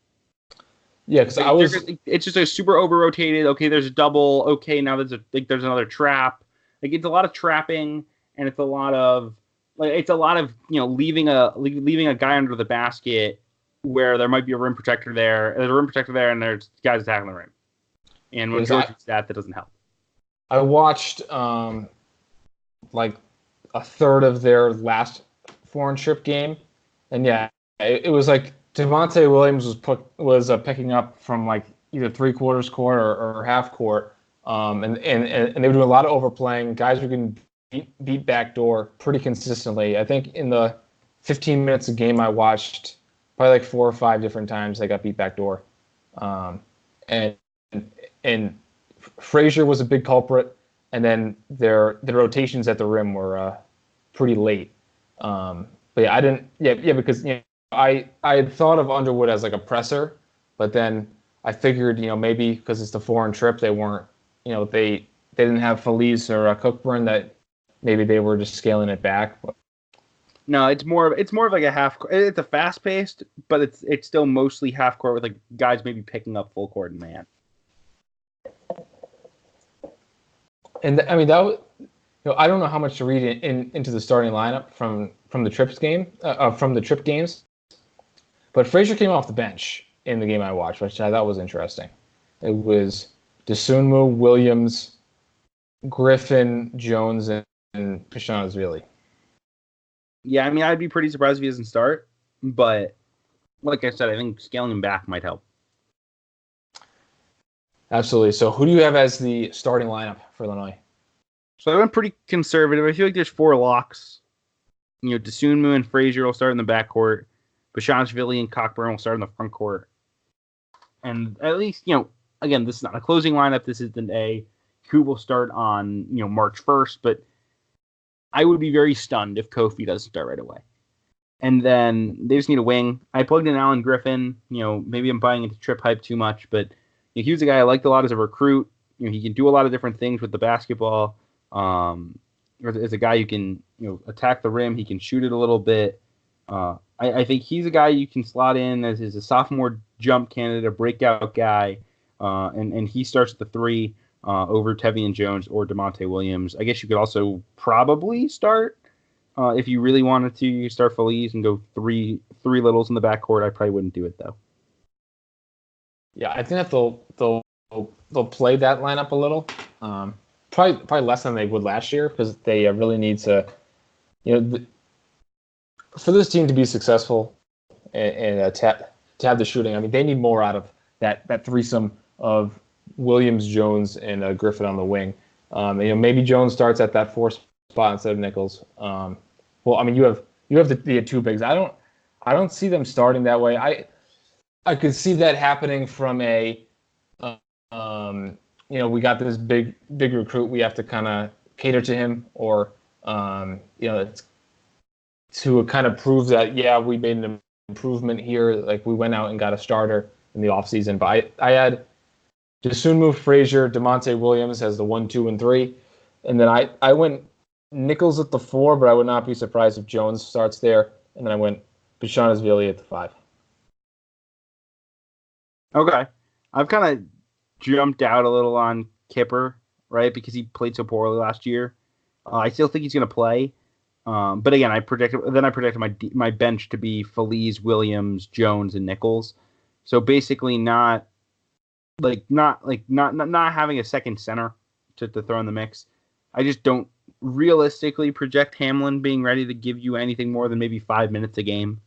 Yeah, because it's just a super over rotated. Okay, there's a double. Okay, now there's another trap. Like it's a lot of trapping, and it's a lot of leaving a guy under the basket where there might be a rim protector there. There's a rim protector there, and there's guys attacking the rim. And when Georgie's that doesn't help. I watched like a third of their last foreign trip game, and yeah, it was like DeMonte Williams was picking up from like either 3/4 court or half court, and they were doing a lot of overplaying. Guys were getting beat backdoor pretty consistently. I think in the 15 minutes a game I watched, probably like 4 or 5 different times they got beat backdoor, and Frazier was a big culprit. And then their rotations at the rim were pretty late. But yeah, I didn't. Yeah, because I had thought of Underwood as like a presser, but then I figured, maybe because it's the foreign trip, they weren't, they didn't have Feliz or Cookburn, that maybe they were just scaling it back. But No, it's more of like a half. It's a fast paced, but it's still mostly half court with like guys maybe picking up full court and man. And I mean that was, I don't know how much to read into the starting lineup from the Trips game, from the Trip games, but Frazier came off the bench in the game I watched, which I thought was interesting. It was Dosunmu, Williams, Griffin, Jones, and Pashanaashvili. Yeah, I mean, I'd be pretty surprised if he doesn't start, but like I said, I think scaling him back might help. Absolutely. So who do you have as the starting lineup for Illinois? So I went pretty conservative. I feel like there's 4 locks. Dosunmu and Frazier will start in the backcourt. Pashanaashvili and Cockburn will start in the front court. And at least, again, this is not a closing lineup. This isn't who will start on, March 1st, but I would be very stunned if Kofi doesn't start right away. And then they just need a wing. I plugged in Alan Griffin. Maybe I'm buying into Trip hype too much, but he was a guy I liked a lot as a recruit. He can do a lot of different things with the basketball. As a guy who can, attack the rim. He can shoot it a little bit. I think he's a guy you can slot in as a sophomore jump candidate, a breakout guy, and he starts at the 3 over Tevian Jones or DeMonte Williams. I guess you could also probably start, if you really wanted to, you start Feliz and go three littles in the backcourt. I probably wouldn't do it though. Yeah, I think that they'll play that lineup a little, probably less than they would last year, because they really need to, for this team to be successful and to have the shooting. I mean, they need more out of that threesome of Williams, Jones, and Griffin on the wing. Maybe Jones starts at that 4 spot instead of Nichols. Well, I mean, you have the 2 bigs. I don't see them starting that way. I could see that happening from we got this big recruit, we have to kind of cater to him, or to kind of prove that, yeah, we made an improvement here. Like, we went out and got a starter in the offseason. But I had Dosunmu, Frazier, DeMonte Williams as the 1, 2, and 3. And then I went Nichols at the 4, but I would not be surprised if Jones starts there. And then I went Pashanaashvili at the 5. Okay. I've kind of jumped out a little on Kipper, right, because he played so poorly last year. I still think he's going to play. But again, I predicted my bench to be Feliz, Williams, Jones, and Nichols. So basically not having a second center to throw in the mix. I just don't realistically project Hamlin being ready to give you anything more than maybe 5 minutes a game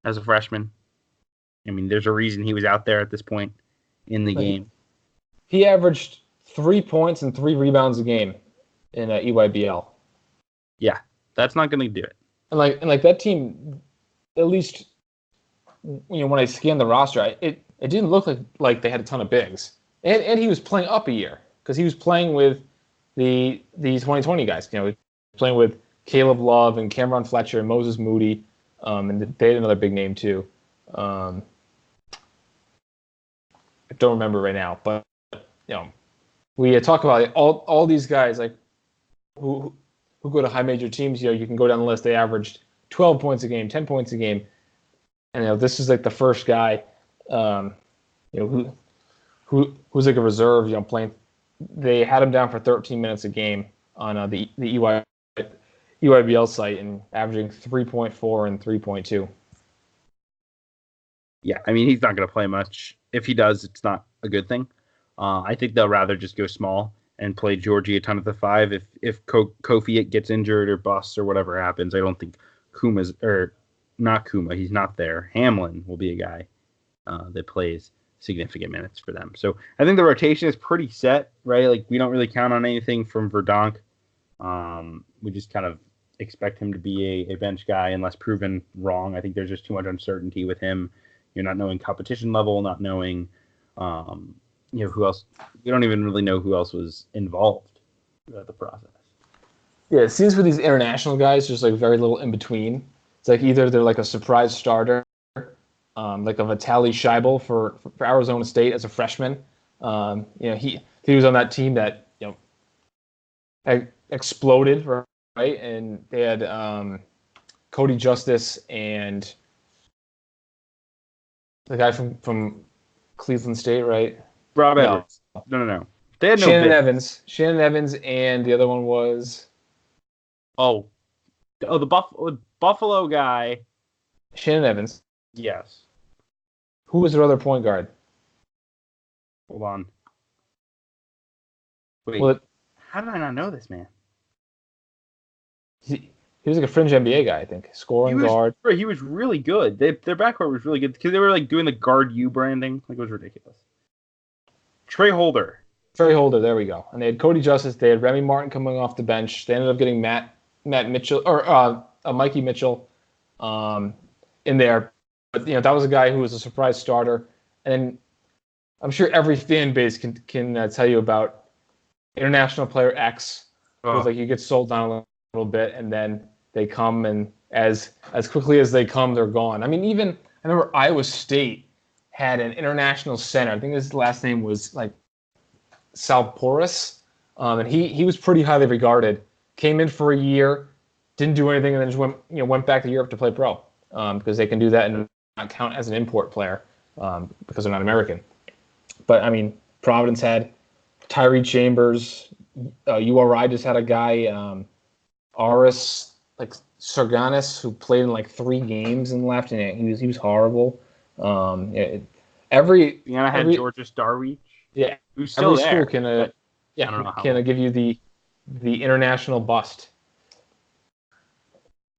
as a freshman. I mean, there's a reason he was out there at this point in the game. He averaged 3 points and 3 rebounds a game in EYBL. Yeah, that's not going to do it. And like that team, at least when I scanned the roster, it didn't look like they had a ton of bigs. And he was playing up a year, because he was playing with the 2020 guys. Playing with Caleb Love and Cameron Fletcher and Moses Moody, and they had another big name too. I don't remember right now, but we talk about all these guys like who go to high major teams. You can go down the list. They averaged 12 points a game, 10 points a game, and this is like the first guy, who's like a reserve, playing. They had him down for 13 minutes a game on the EYBL site, and averaging 3.4 and 3.2. Yeah, I mean, he's not going to play much. If he does, it's not a good thing. I think they'll rather just go small and play Georgie a ton at the 5. If Kofi gets injured or busts or whatever happens, I don't think he's not there. Hamlin will be a guy that plays significant minutes for them. So I think the rotation is pretty set, right? Like, we don't really count on anything from Verdonk. We just kind of expect him to be a bench guy unless proven wrong. I think there's just too much uncertainty with him. You're not knowing competition level, not knowing, who else. You don't even really know who else was involved throughout the process. Yeah, it seems with these international guys, there's like very little in between. It's like either they're like a surprise starter, like a Vitaly Scheibel for Arizona State as a freshman. He was on that team that exploded, right? And they had Cody Justice and the guy from Cleveland State, right? Rob No. Edwards. No. They had Shannon no Evans. Shannon Evans, and the other one was the Buffalo guy. Shannon Evans. Yes. Who was their other point guard? Hold on. Wait. Well, how did I not know this, man? He was like a fringe NBA guy, I think. Scoring guard. He was really good. Their backcourt was really good because they were like doing the guard U branding. Like, it was ridiculous. Trey Holder, there we go. And they had Cody Justice. They had Remy Martin coming off the bench. They ended up getting Matt Mitchell or Mikey Mitchell in there. But that was a guy who was a surprise starter. And I'm sure every fan base can tell you about international player X. It was like you get sold down a little bit, and then they come, and as quickly as they come, they're gone. I mean, I remember Iowa State had an international center. I think his last name was like Salporis, and he was pretty highly regarded. Came in for a year, didn't do anything, and then just went back to Europe to play pro because they can do that and not count as an import player because they're not American. But I mean, Providence had Tyree Chambers. URI just had a guy, Aris Sarganis, who played in like 3 games and left, and he was horrible. Had Georgia Starweech. Yeah, who's still every there. School can give you the international bust.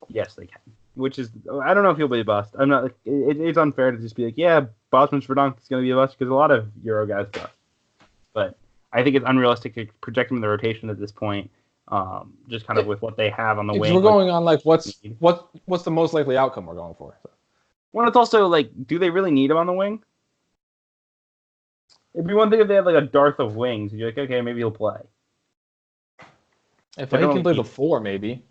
Yes, they can. Which is, I don't know if he'll be a bust. I'm not. It's unfair to just be like, yeah, Bosman Verdonk is going to be a bust because a lot of Euro guys bust. But I think it's unrealistic to project him in the rotation at this point. Just kind of with what they have on the wing. We're going on like what's the most likely outcome we're going for. Well, it's also like, do they really need him on the wing? It'd be one thing if they had like a dearth of wings. You're like, okay, maybe he'll play. If he can play the 4, maybe.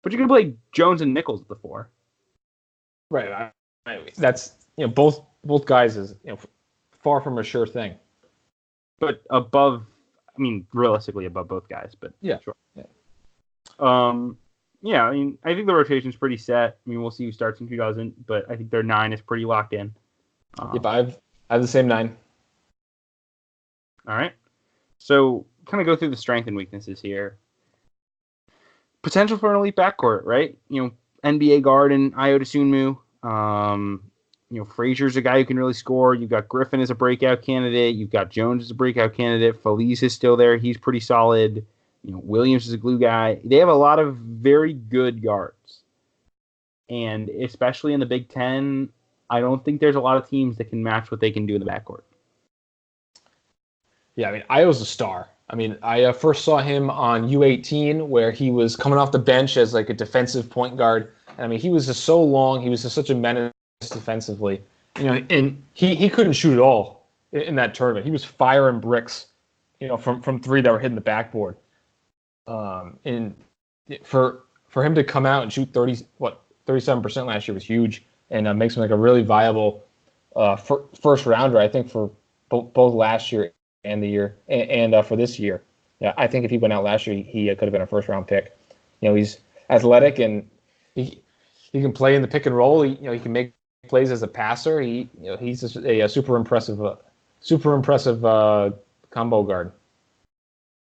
But you can play Jones and Nichols at the 4. Right. That's both guys is far from a sure thing. But above, I mean, realistically above both guys. But yeah, sure. Yeah. Yeah, I mean, I think the rotation's pretty set. I mean, we'll see who starts in 2000, but I think their 9 is pretty locked in. I have the same 9. All right. So, kind of go through the strength and weaknesses here. Potential for an elite backcourt, right? NBA guard and Ayo Dosunmu. Frazier's a guy who can really score. You've got Griffin as a breakout candidate. You've got Jones as a breakout candidate. Feliz is still there. He's pretty solid. Williams is a glue guy. They have a lot of very good guards. And especially in the Big Ten, I don't think there's a lot of teams that can match what they can do in the backcourt. Yeah, I mean, Ayo's a star. I mean, I first saw him on U18 where he was coming off the bench as like a defensive point guard. And I mean, he was just so long. He was just such a menace defensively. And he couldn't shoot at all in that tournament. He was firing bricks, from 3 that were hitting the backboard. And for him to come out and shoot 37% last year was huge, and makes him like a really viable first rounder, I think, for both last year and the year and for this year. Yeah, I think if he went out last year, he could have been a first round pick. He's athletic and he can play in the pick and roll. He can make plays as a passer. He's just a super impressive combo guard.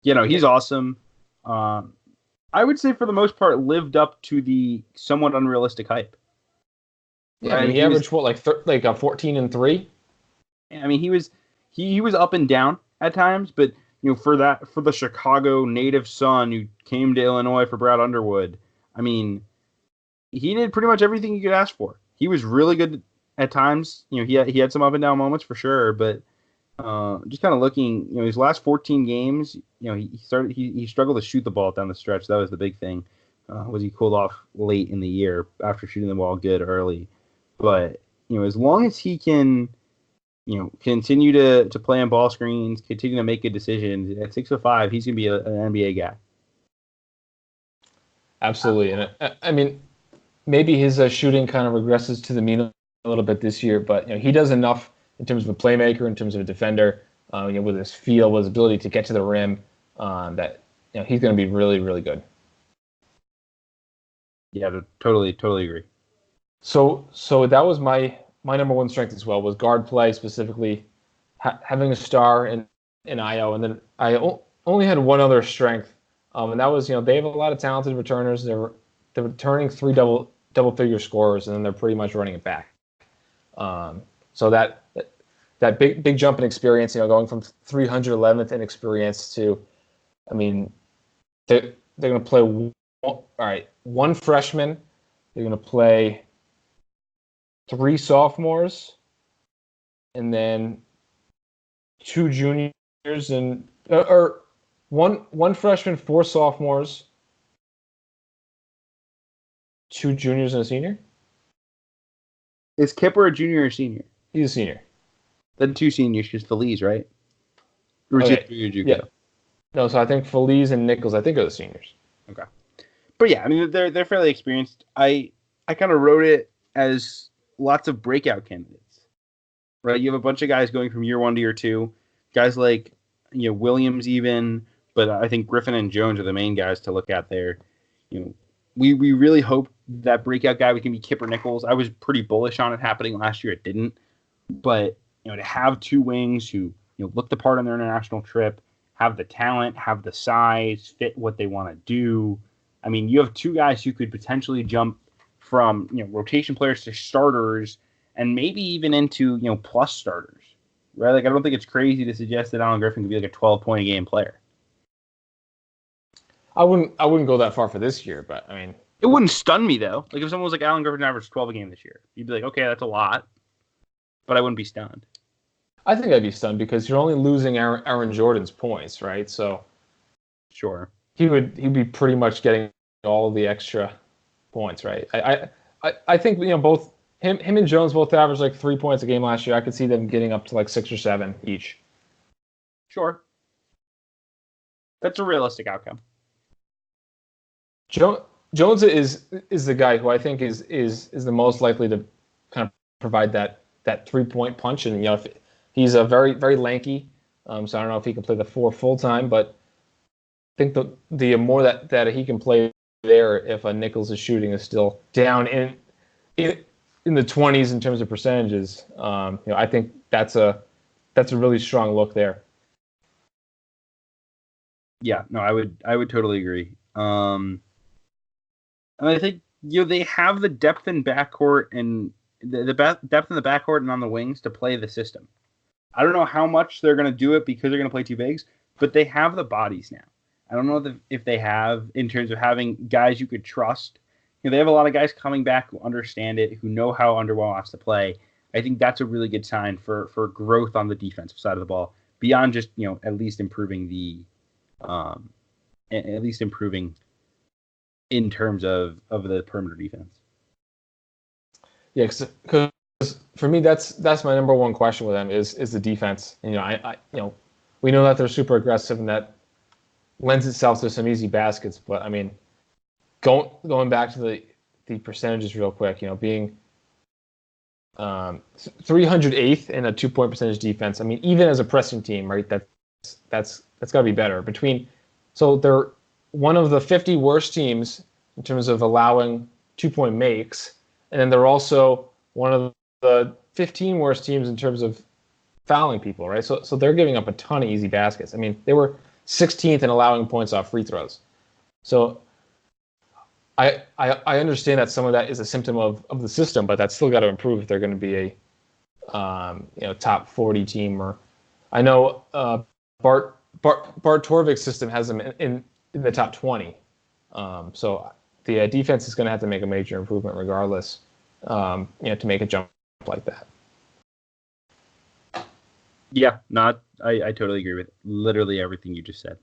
He's awesome. I would say for the most part lived up to the somewhat unrealistic hype. Yeah, right? I mean, he averaged 14 and 3. I mean, he was up and down at times, but for the Chicago native son who came to Illinois for Brad Underwood, I mean, he did pretty much everything you could ask for. He was really good at times. He had some up and down moments for sure, but just kind of looking, his last 14 games, he struggled to shoot the ball down the stretch. That was the big thing. Was he cooled off late in the year after shooting the ball good early? But as long as he can, continue to play on ball screens, continue to make good decisions at 6'5", he's gonna be an NBA guy. Absolutely, and I mean, maybe his shooting kind of regresses to the mean little bit this year, but he does enough in terms of a playmaker, in terms of a defender, with his feel, with his ability to get to the rim, that he's going to be really, really good. Yeah, totally agree. So that was my number one strength as well, was guard play, specifically having a star in Ayo, and then I only had one other strength, and that was they have a lot of talented returners. They're returning 3 double figure scorers, and then they're pretty much running it back. So that big jump in experience, going from 311th in experience to, I mean, they're going to play one freshman, they're going to play 3 sophomores, and then 2 juniors, and or one freshman, 4 sophomores, 2 juniors, and a senior. Is Kipper a junior or a senior? He's a senior. Then 2 seniors, just Feliz, right? Or is it 3 JUCO? Yeah. No, so I think Feliz and Nichols, I think, are the seniors. Okay. But yeah, I mean, they're fairly experienced. I kind of wrote it as lots of breakout candidates, right? You have a bunch of guys going from year 1 to year 2, guys like Williams even, but I think Griffin and Jones are the main guys to look at there. We really hope that breakout guy we can be Kipper Nichols. I was pretty bullish on it happening last year. It didn't, but to have 2 wings who look the part on their international trip, have the talent, have the size, fit what they want to do. I mean, you have 2 guys who could potentially jump from rotation players to starters, and maybe even into plus starters, right? Like, I don't think it's crazy to suggest that Alan Griffin could be like a 12-point a game player. I wouldn't go that far for this year, but I mean, it wouldn't stun me though. Like if someone was like Alan Griffin averaged 12 a game this year, you'd be like, okay, that's a lot, but I wouldn't be stunned. I think I'd be stunned because you're only losing Aaron Jordan's points, right? So sure, he'd be pretty much getting all the extra points, right? I think both him and Jones both averaged like 3 points a game last year. I could see them getting up to like 6 or 7 each. Sure, that's a realistic outcome. Jones is the guy who I think is the most likely to kind of provide that 3-point punch, and if he's a very, very lanky, so I don't know if he can play the 4 full time, but I think the more that he can play there, if Nichols' shooting is still down in the 20s in terms of percentages, I think that's a really strong look there. Yeah, no, I would totally agree. And I think they have the depth in backcourt and the depth in the backcourt and on the wings to play the system. I don't know how much they're going to do it because they're going to play 2 bigs, but they have the bodies now. I don't know if they have in terms of having guys you could trust. They have a lot of guys coming back who understand it, who know how Underwood wants to play. I think that's a really good sign for growth on the defensive side of the ball, beyond just at least improving in terms of the perimeter defense. Yeah, because for me, that's my number one question with them is the defense. And, we know that they're super aggressive and that lends itself to some easy baskets. But I mean, going back to the percentages real quick, being 308th in a 2-point percentage defense. I mean, even as a pressing team, right? That's got to be better. So they're one of the 50 worst teams in terms of allowing 2-point makes, and then they're also one of the 15 worst teams in terms of fouling people, right? So they're giving up a ton of easy baskets. I mean, they were 16th in allowing points off free throws. So I understand that some of that is a symptom of the system, but that's still got to improve if they're going to be a top 40 team. Or I know Bart Torvik's system has them in the top 20. So the defense is going to have to make a major improvement regardless, to make a jump like that. Yeah, I totally agree with literally everything you just said.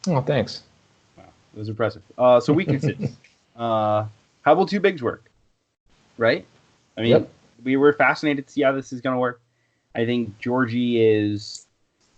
Oh, thanks. Wow, it was impressive. So weaknesses. How will 2 bigs work? Right? I mean, We were fascinated to see how this is going to work. I think Georgie is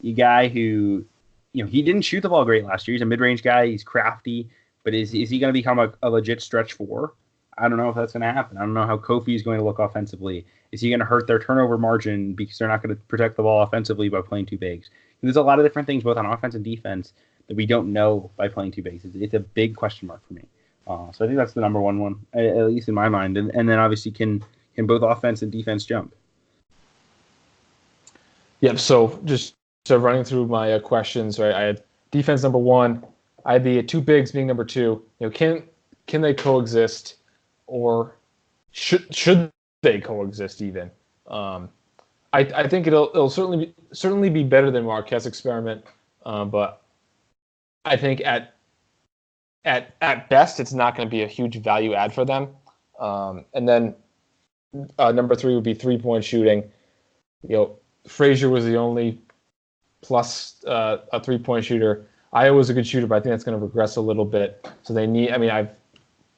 a guy who, he didn't shoot the ball great last year. He's a mid-range guy. He's crafty. But is he going to become a legit stretch 4? I don't know if that's going to happen. I don't know how Kofi is going to look offensively. Is he going to hurt their turnover margin because they're not going to protect the ball offensively by playing two bigs? There's a lot of different things both on offense and defense that we don't know by playing two bigs. It's a big question mark for me. So I think that's the number one, at least in my mind. And then obviously can both offense and defense jump? Yep. So just running through my questions, right? I had defense number one. I had the two bigs being number two. Can they coexist, or should they coexist even? I think it'll certainly be better than Marquette's experiment, but I think at best it's not going to be a huge value add for them. And then number three would be 3-point shooting. Frazier was the only plus a 3-point shooter. Ayo was a good shooter, but I think that's going to regress a little bit. So they need. I mean, I've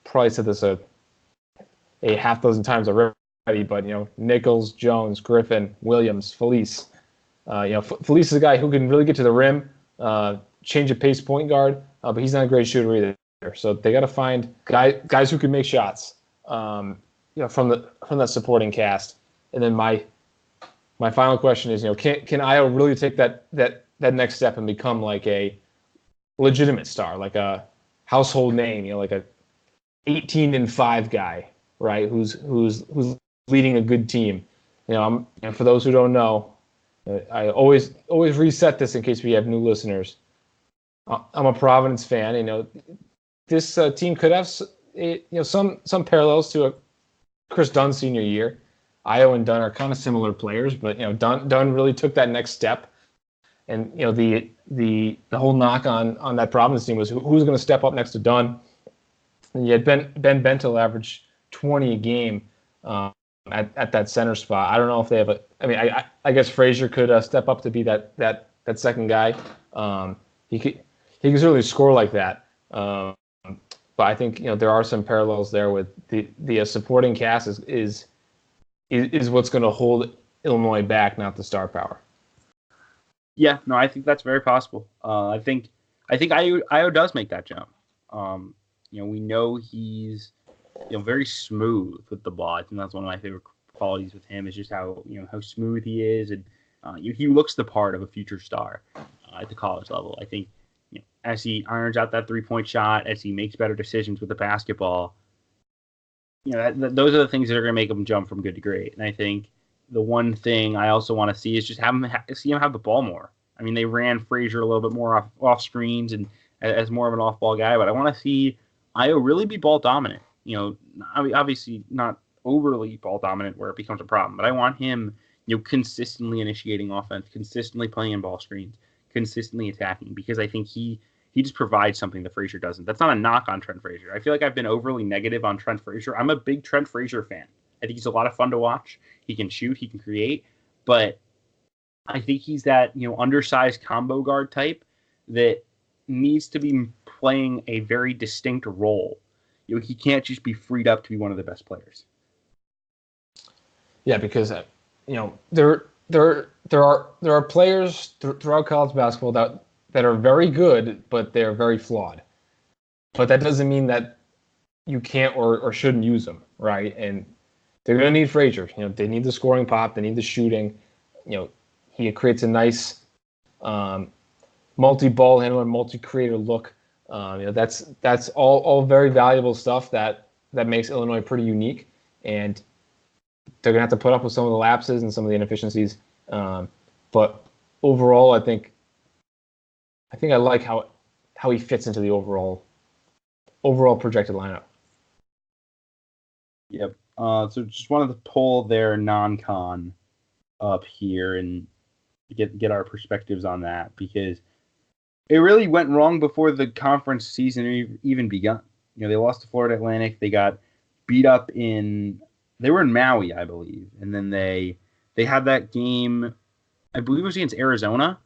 probably said this a half dozen times already, but Nichols, Jones, Griffin, Williams, Felice. Felice is a guy who can really get to the rim, change of pace point guard, but he's not a great shooter either. So they got to find guys who can make shots. From that supporting cast. And then my final question is, can Ayo really take that next step and become like a legitimate star, like a household name, like a 18-5 guy, right? Who's leading a good team. And for those who don't know, I always reset this in case we have new listeners. I'm a Providence fan. This team could have some parallels to Chris Dunn's senior year. Ayo and Dunn are kind of similar players, but Dunn really took that next step. And the whole knock on that Providence team was who's going to step up next to Dunn. And you had Ben Bentil average 20 a game at that center spot. I don't know if they have I guess Frazier could step up to be that second guy. He can certainly score like that. But I think there are some parallels there with the supporting cast is what's going to hold Illinois back, not the star power. Yeah, no, I think that's very possible. I think Ayo does make that jump. We know he's very smooth with the ball. I think that's one of my favorite qualities with him is just how smooth he is, and he looks the part of a future star at the college level. I think as he irons out that 3-point shot, as he makes better decisions with the basketball, those are the things that are going to make him jump from good to great. And I think the one thing I also want to see is just see him have the ball more. I mean, they ran Frazier a little bit more off screens and as more of an off-ball guy, but I want to see Ayo really be ball dominant. Obviously not overly ball dominant where it becomes a problem, but I want him, consistently initiating offense, consistently playing in ball screens, consistently attacking, because I think he just provides something that Frazier doesn't. That's not a knock on Trent Frazier. I feel like I've been overly negative on Trent Frazier. I'm a big Trent Frazier fan. I think he's a lot of fun to watch. He can shoot, he can create, but I think he's that, undersized combo guard type that needs to be playing a very distinct role. He can't just be freed up to be one of the best players. Yeah, because there are players throughout college basketball that are very good, but they're very flawed. But that doesn't mean that you can't or shouldn't use them, right? And they're going to need Frazier. They need the scoring pop. They need the shooting. He creates a nice multi-ball handler, multi-creator look. That's all very valuable stuff that makes Illinois pretty unique. And they're going to have to put up with some of the lapses and some of the inefficiencies. But overall, I think I like how he fits into the overall projected lineup. Yep. So just wanted to pull their non-con up here and get our perspectives on that, because it really went wrong before the conference season even begun. They lost to Florida Atlantic. They got beat up they were in Maui, I believe. And then they had that game, I believe it was against Arizona.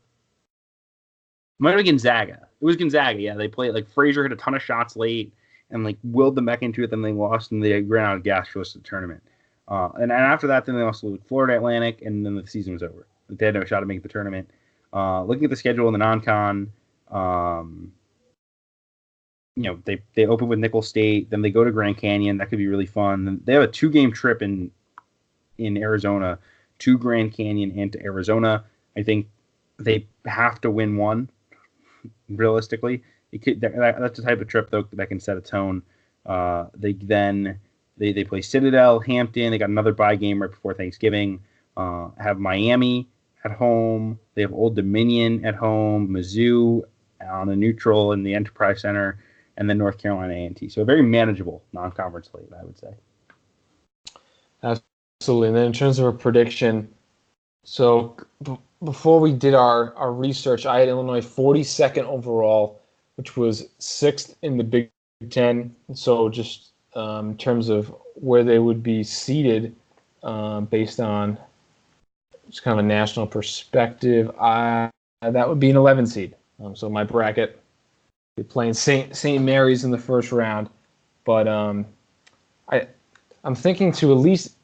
It might have been Gonzaga. It was Gonzaga, yeah. They played, Frazier hit a ton of shots late and, willed them back into it. Then they lost, and they ran out of gas for the rest of the tournament. And after that, then they lost to Florida Atlantic, and then the season was over. They had no shot at making the tournament. Looking at the schedule in the non-con, they open with Nickel State, then they go to Grand Canyon. That could be really fun. And they have a 2-game trip in Arizona, to Grand Canyon and to Arizona. I think they have to win one. Realistically, that's the type of trip though that can set a tone. They play Citadel, Hampton. They got another bye game right before Thanksgiving. Have Miami at home. They have Old Dominion at home. Mizzou on a neutral in the Enterprise Center, and then North Carolina A&T. So a very manageable non-conference slate, I would say. Absolutely. And then in terms of a prediction, so before we did our research, I had Illinois 42nd overall, which was 6th in the Big Ten. So just in terms of where they would be seated based on just kind of a national perspective, that would be an 11 seed. So my bracket, they're playing St. Mary's in the first round, but I'm thinking to at least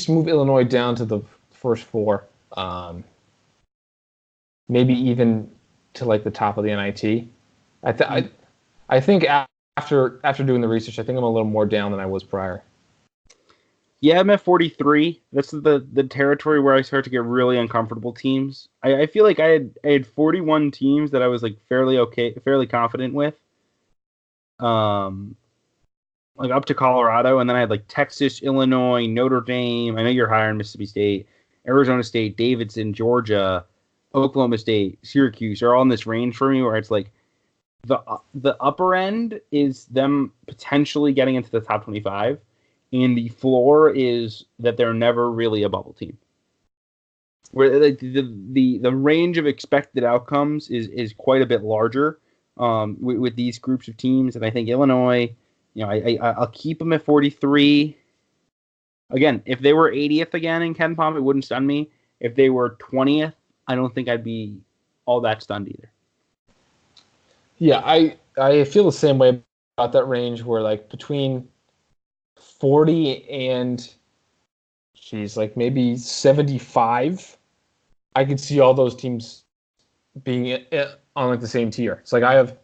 move Illinois down to the first 4, maybe even to like the top of the NIT. I think after doing the research, I think I'm a little more down than I was prior. Yeah, I'm at 43. That's the territory where I start to get really uncomfortable teams. I feel like I had 41 teams that I was like fairly confident with. Like up to Colorado, and then I had like Texas, Illinois, Notre Dame. I know you're higher in Mississippi State, Arizona State, Davidson, Georgia, Oklahoma State, Syracuse are all in this range for me where it's like the upper end is them potentially getting into the top 25. And the floor is that they're never really a bubble team. Where like the range of expected outcomes is quite a bit larger with these groups of teams. And I think Illinois, I'll keep them at 43. Again, if they were 80th again in Ken Palm, it wouldn't stun me. If they were 20th, I don't think I'd be all that stunned either. Yeah, I feel the same way about that range where like between 40 and like maybe 75, I could see all those teams being on like the same tier. It's like I have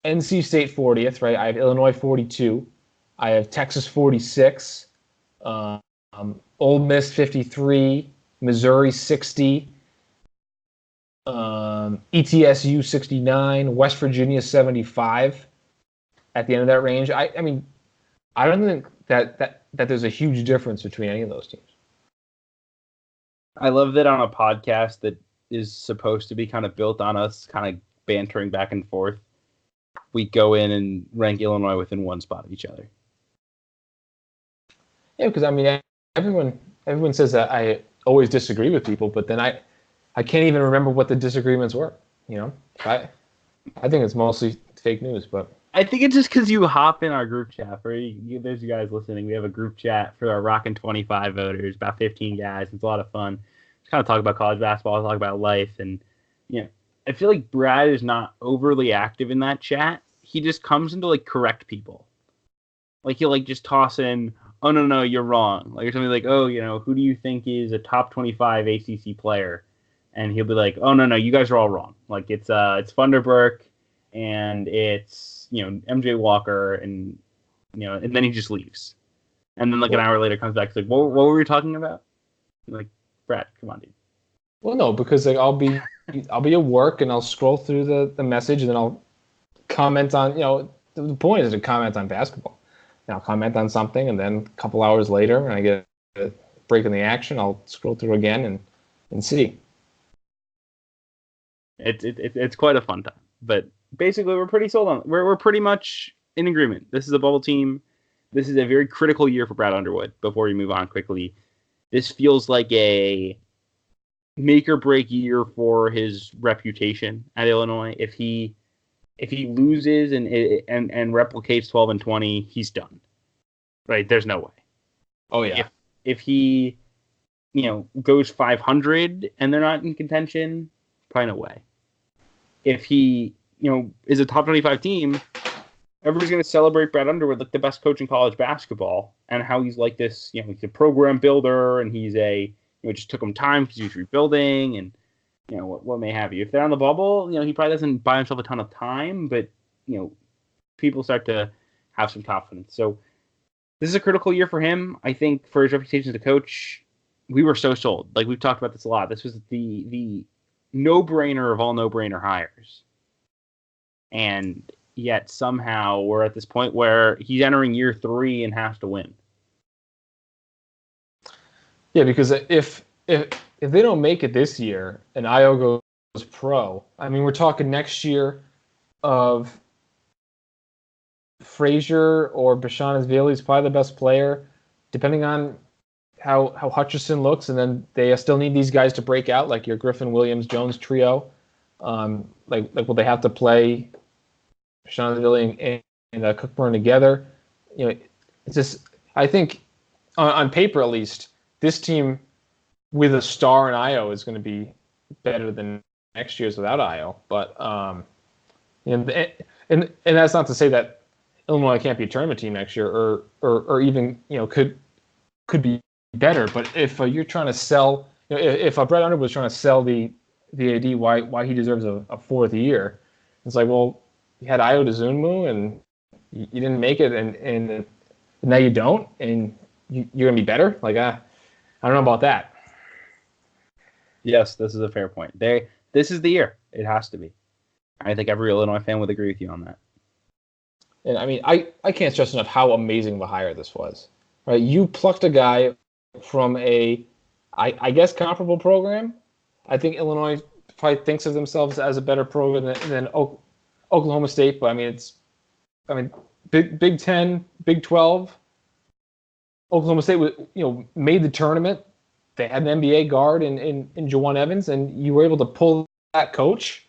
NC State 40th, right? I have Illinois 42. I have Texas 46. Ole Miss 53. Missouri 60. ETSU 69. West Virginia 75. At the end of that range, I mean, I don't think that there's a huge difference between any of those teams. I love that on a podcast that is supposed to be kind of built on us kind of bantering back and forth, we go in and rank Illinois within one spot of each other. Yeah, because I mean, everyone says that I always disagree with people, but then I can't even remember what the disagreements were. I think it's mostly fake news, but I think it's just because you hop in our group chat. There's you guys listening. We have a group chat for our Rockin' 25 voters, about 15 guys. It's a lot of fun. Just kind of talk about college basketball, talk about life, and I feel like Brad is not overly active in that chat. He just comes in to like correct people. Like he'll like just toss in, "Oh no, you're wrong." Like or something like, "Oh, who do you think is a top 25 ACC player?" And he'll be like, "Oh no, you guys are all wrong. Like it's Funderburk and it's MJ Walker and and then he just leaves. And then like an hour later comes back, like, what were we talking about? Like, Brad, come on, dude. Well, no, because like I'll be at work and I'll scroll through the message and then I'll comment on the point is to comment on basketball. And I'll comment on something and then a couple hours later when I get a break in the action, I'll scroll through again and see. It's quite a fun time, but basically we're pretty sold on. We're pretty much in agreement. This is a bubble team. This is a very critical year for Brad Underwood. Before we move on quickly, this feels like a make or break year for his reputation at Illinois. If he loses and replicates 12-20, he's done. Right? There's no way. Oh yeah. If he goes 500 and they're not in contention, probably no way. If he is a top 25 team, everybody's going to celebrate Brad Underwood like the best coach in college basketball and how he's like this, he's a program builder and he's it just took him time because he's rebuilding and, what may have you. If they're on the bubble, he probably doesn't buy himself a ton of time, but, people start to have some confidence. So this is a critical year for him. I think for his reputation as a coach, we were so sold. Like, we've talked about this a lot. This was the no-brainer of all no-brainer hires. And yet somehow we're at this point where he's entering year 3 and has to win. Yeah, because if they don't make it this year and Ayo goes pro, I mean, we're talking next year of Frazier or Bashanas is probably the best player, depending on how Hutcherson looks, and then they still need these guys to break out, like your Griffin, Williams, Jones trio. Like will they have to play Bashanas and Cookburn together? You know, it's just, I think on paper at least, this team with a star in Ayo is going to be better than next year's without Ayo. But and that's not to say that Illinois can't be a tournament team next year, or even could be better. But if you're trying to sell, if Brad Underwood was trying to sell the AD why he deserves a fourth year, it's like, well, you had Ayo Dosunmu and you didn't make it, and now you don't, and you're gonna be better. Like, I don't know about that. Yes, this is a fair point. This is the year. It has to be. I think every Illinois fan would agree with you on that. And I mean, I can't stress enough how amazing of a hire this was. Right? You plucked a guy from I guess, comparable program. I think Illinois probably thinks of themselves as a better program than Oklahoma State, but I mean, Big 10, Big 12. Oklahoma State made the tournament. They had an NBA guard in Jawan Evans, and you were able to pull that coach.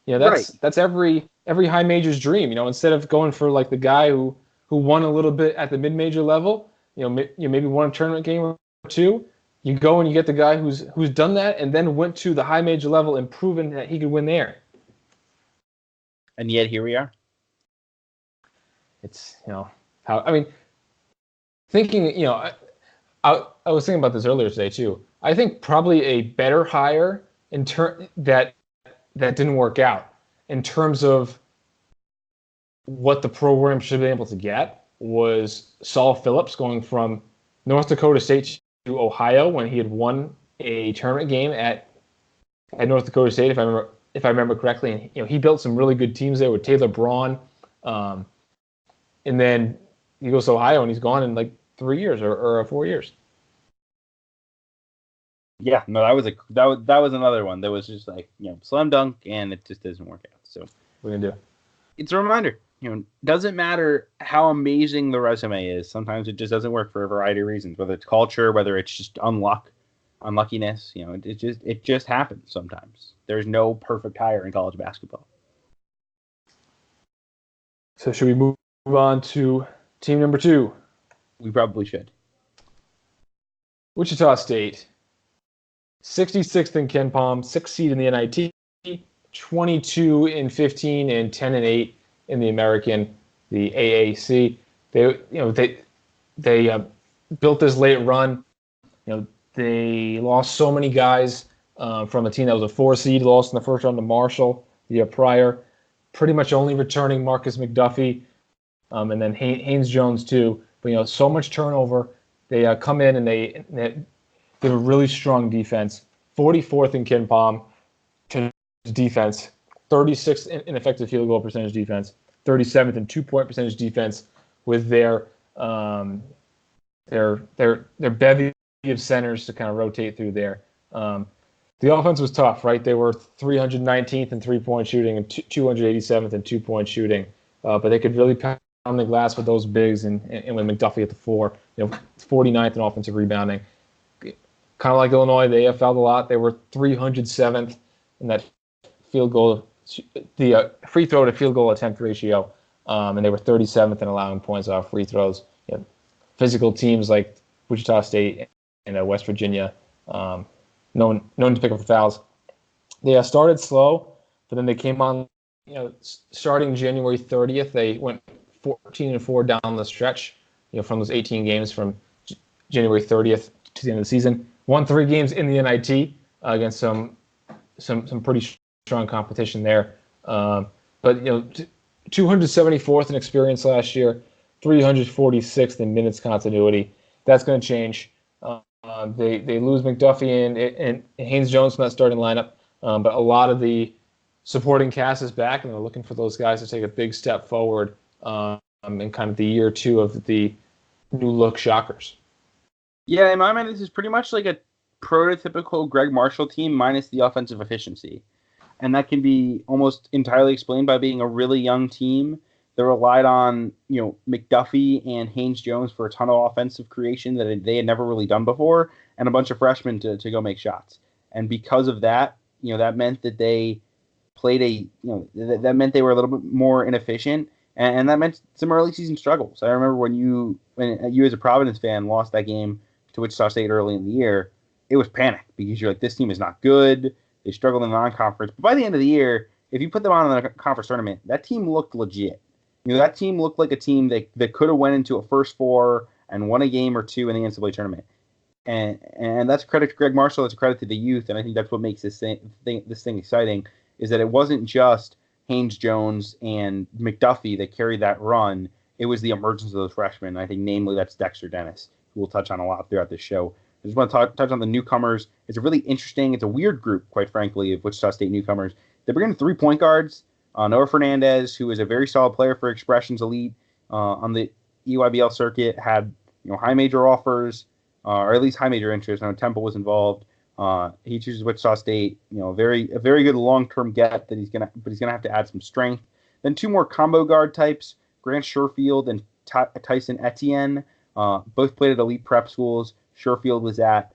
That's every high major's dream. Instead of going for like the guy who won a little bit at the mid-major level, maybe won a tournament game or two. You go and you get the guy who's done that and then went to the high major level and proven that he could win there. And yet here we are. It's thinking. I was thinking about this earlier today too. I think probably a better hire that didn't work out in terms of what the program should have been able to get was Saul Phillips going from North Dakota State to Ohio when he had won a tournament game at North Dakota State, if I remember correctly. And he built some really good teams there with Taylor Braun, and then he goes to Ohio and he's gone in like 3 years or 4 years. Yeah, no, that was another one that was just like, slam dunk, and it just doesn't work out. So what are you gonna do? It's a reminder. Doesn't matter how amazing the resume is. Sometimes it just doesn't work for a variety of reasons, whether it's culture, whether it's just unluckiness. It just happens sometimes. There's no perfect hire in college basketball. So should we move on to team number 2? We probably should. Wichita State, 66th in KenPom, 6th seed in the NIT, 22-15 and 10-8 in the American, the AAC. They built this late run. They lost so many guys from a team that was a 4 seed, lost in the first round to Marshall the year prior. Pretty much only returning Marcus McDuffie, and then Haynes Jones too. But so much turnover. They come in and they have a really strong defense. 44th in KenPom defense, 36th in effective field goal percentage defense, 37th in 2-point percentage defense with their bevy of centers to kind of rotate through there. The offense was tough, right? They were 319th in 3-point shooting and 287th in 2-point shooting, but they could really pound the glass with those bigs and with McDuffie at the 4. 49th in offensive rebounding. Kind of like Illinois, they fouled a lot. They were 307th in that the free throw to field goal attempt ratio, and they were 37th in allowing points off free throws. Physical teams like Wichita State and West Virginia, known to pick up the fouls. They started slow, but then they came on. Starting January 30th, they went 14-4 down the stretch. From those 18 games from January 30th to the end of the season. Won 3 games in the NIT against some pretty strong competition there. But 274th in experience last year, 346th in minutes continuity. That's going to change. They lose McDuffie and Haynes Jones from that starting lineup, but a lot of the supporting cast is back, and they're looking for those guys to take a big step forward in kind of the year two of the new look Shockers. Yeah, in my mind, this is pretty much like a prototypical Gregg Marshall team minus the offensive efficiency. And that can be almost entirely explained by being a really young team that relied on, McDuffie and Haynes Jones for a ton of offensive creation that they had never really done before, and a bunch of freshmen to go make shots. And because of that, that meant that they played that meant they were a little bit more inefficient, and that meant some early season struggles. I remember when you as a Providence fan lost that game to Wichita State early in the year, it was panic because you're like, this team is not good. They struggled in the non-conference. But by the end of the year, if you put them on in the conference tournament, that team looked legit. That team looked like a team that could have went into a first four and won a game or two in the NCAA tournament. And that's a credit to Gregg Marshall. It's a credit to the youth. And I think that's what makes this thing exciting, is that it wasn't just Haynes Jones and McDuffie that carried that run. It was the emergence of those freshmen. I think namely that's Dexter Dennis, who we'll touch on a lot throughout this show. I just want to touch on the newcomers. It's a really interesting, it's a weird group, quite frankly, of Wichita State newcomers. They bring in 3 point guards. Noah Fernandez, who is a very solid player for Expressions Elite on the EYBL circuit, had high major offers, or at least high major interest. I know Temple was involved. He chooses Wichita State. A very good long term get that he's gonna have to add some strength. Then 2 more combo guard types: Grant Sherfield and Tyson Etienne. Both played at elite prep schools. Sherfield was at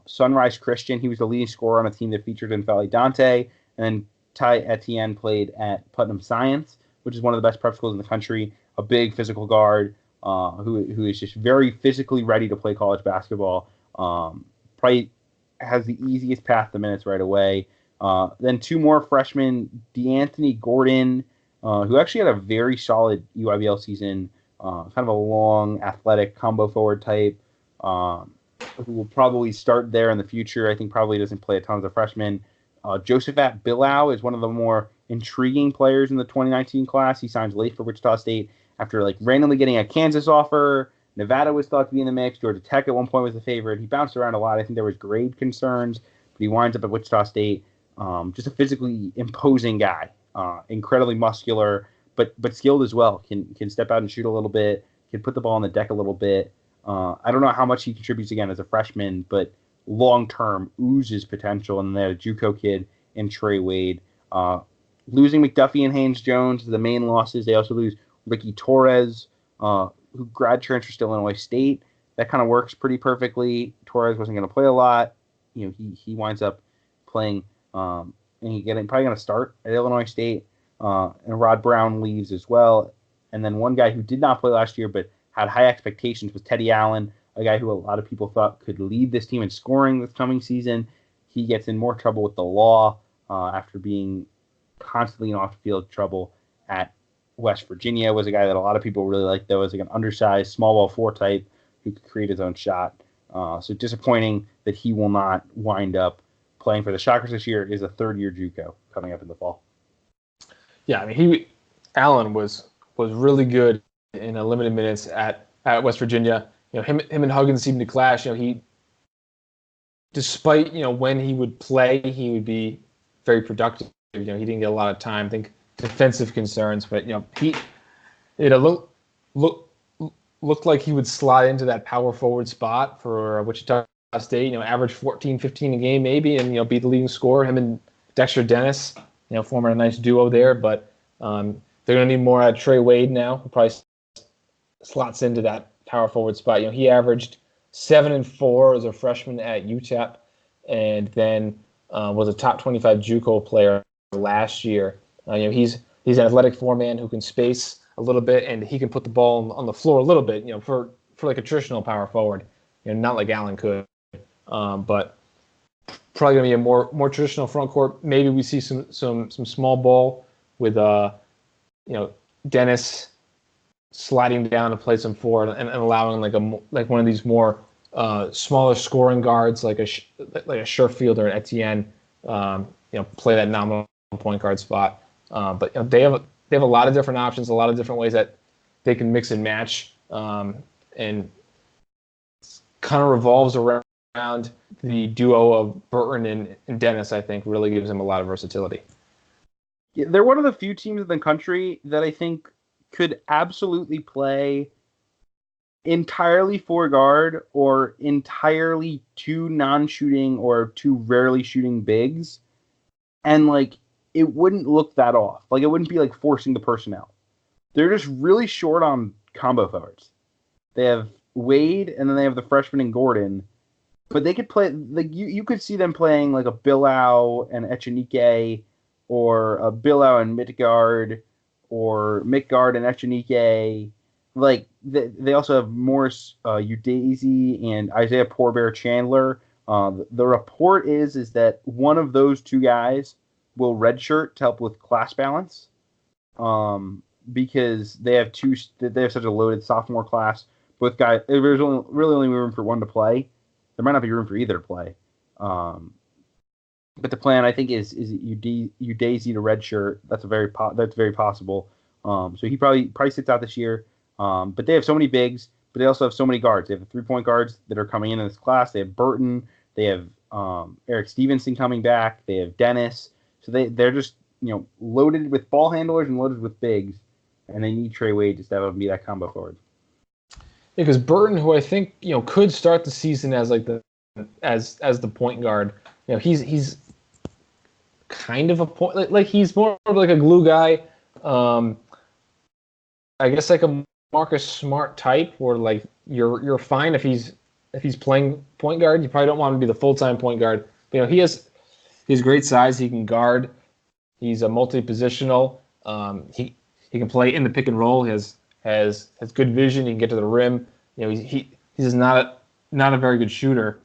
Sunrise Christian. He was the leading scorer on a team that featured in Valley Dante. And then Ty Etienne played at Putnam Science, which is one of the best prep schools in the country. A big physical guard who is just very physically ready to play college basketball. Probably has the easiest path to minutes right away. Then 2 more freshmen, D'Anthony Gordon, who actually had a very solid EYBL season, kind of a long, athletic combo forward type, who will probably start there in the future. I think probably doesn't play a ton as a freshman. Josephat Bilal is one of the more intriguing players in the 2019 class. He signs late for Wichita State after randomly getting a Kansas offer. Nevada was thought to be in the mix. Georgia Tech at one point was a favorite. He bounced around a lot. I think there was grade concerns, but he winds up at Wichita State. Just a physically imposing guy, incredibly muscular, but skilled as well. Can step out and shoot a little bit. Can put the ball on the deck a little bit. I don't know how much he contributes again as a freshman, but long-term oozes potential. And then a JUCO kid in Trey Wade. Losing McDuffie and Haynes Jones, the main losses. They also lose Ricky Torres, who grad transfers to Illinois State. That kind of works pretty perfectly. Torres wasn't going to play a lot. He winds up playing, and probably going to start at Illinois State. And Rod Brown leaves as well. And then one guy who did not play last year but had high expectations was Teddy Allen, a guy who a lot of people thought could lead this team in scoring this coming season. He gets in more trouble with the law after being constantly in off-field trouble at West Virginia. Was a guy that a lot of people really liked, though, as an undersized, small ball 4 type who could create his own shot. So disappointing that he will not wind up playing for the Shockers this year. It is a third-year JUCO coming up in the fall. Yeah, I mean, Allen was really good in a limited minutes at West Virginia. Him and Huggins seemed to clash. He, despite when he would play, he would be very productive. He didn't get a lot of time. I think defensive concerns, but he looked like he would slide into that power forward spot for Wichita State. Average 14, 15 a game maybe, and be the leading scorer. Him and Dexter Dennis, forming a nice duo there. But they're going to need more out of Trey Wade now, who probably slots into that power forward spot. He averaged 7 and 4 as a freshman at UTEP, and then was a top 25 JUCO player last year. He's an athletic 4-man who can space a little bit, and he can put the ball on the floor a little bit. For like a traditional power forward, not like Allen could, but probably gonna be a more traditional front court. Maybe we see some small ball with Dennis sliding down to play some 4 and allowing like one of these more smaller scoring guards like a Sherfield or an Etienne, play that nominal point guard spot. But they have they have a lot of different options, a lot of different ways that they can mix and match, and kind of revolves around the duo of Burton and Dennis. I think really gives them a lot of versatility. Yeah, they're one of the few teams in the country that I think could absolutely play entirely four guard or entirely two non-shooting or two rarely shooting bigs, and like it wouldn't look that off. Like it wouldn't be like forcing the personnel. They're just really short on combo forwards. They have Wade and then they have the freshman and Gordon, but they could play like you could see them playing like a Bilal and Echenike, or a Bilal and Midgard, or Midgard and Echenike. Like they also have Morris Udeze and Isaiah Poorbear Chandler. The report is that one of those two guys will redshirt to help with class balance, because they have such a loaded sophomore class. Both guys, there's really only room for one to play. There might not be room for either to play. But the plan, I think, is Udeze to redshirt. That's very possible. So he probably sits out this year. But they have so many bigs, but they also have so many guards. They have the 3-point guards that are coming in this class. They have Burton. They have Eric Stevenson coming back. They have Dennis. So they're just loaded with ball handlers and loaded with bigs, and they need Trey Wade to step up and be that combo forward. Yeah, because Burton, who I think could start the season as like as the point guard. He's kind of a point, like he's more of like a glue guy. I guess like a Marcus Smart type, where like you're fine if he's playing point guard. You probably don't want him to be the full-time point guard. But, he has great size. He can guard. He's a multi-positional. He can play in the pick and roll. He has good vision. He can get to the rim. He's not a very good shooter.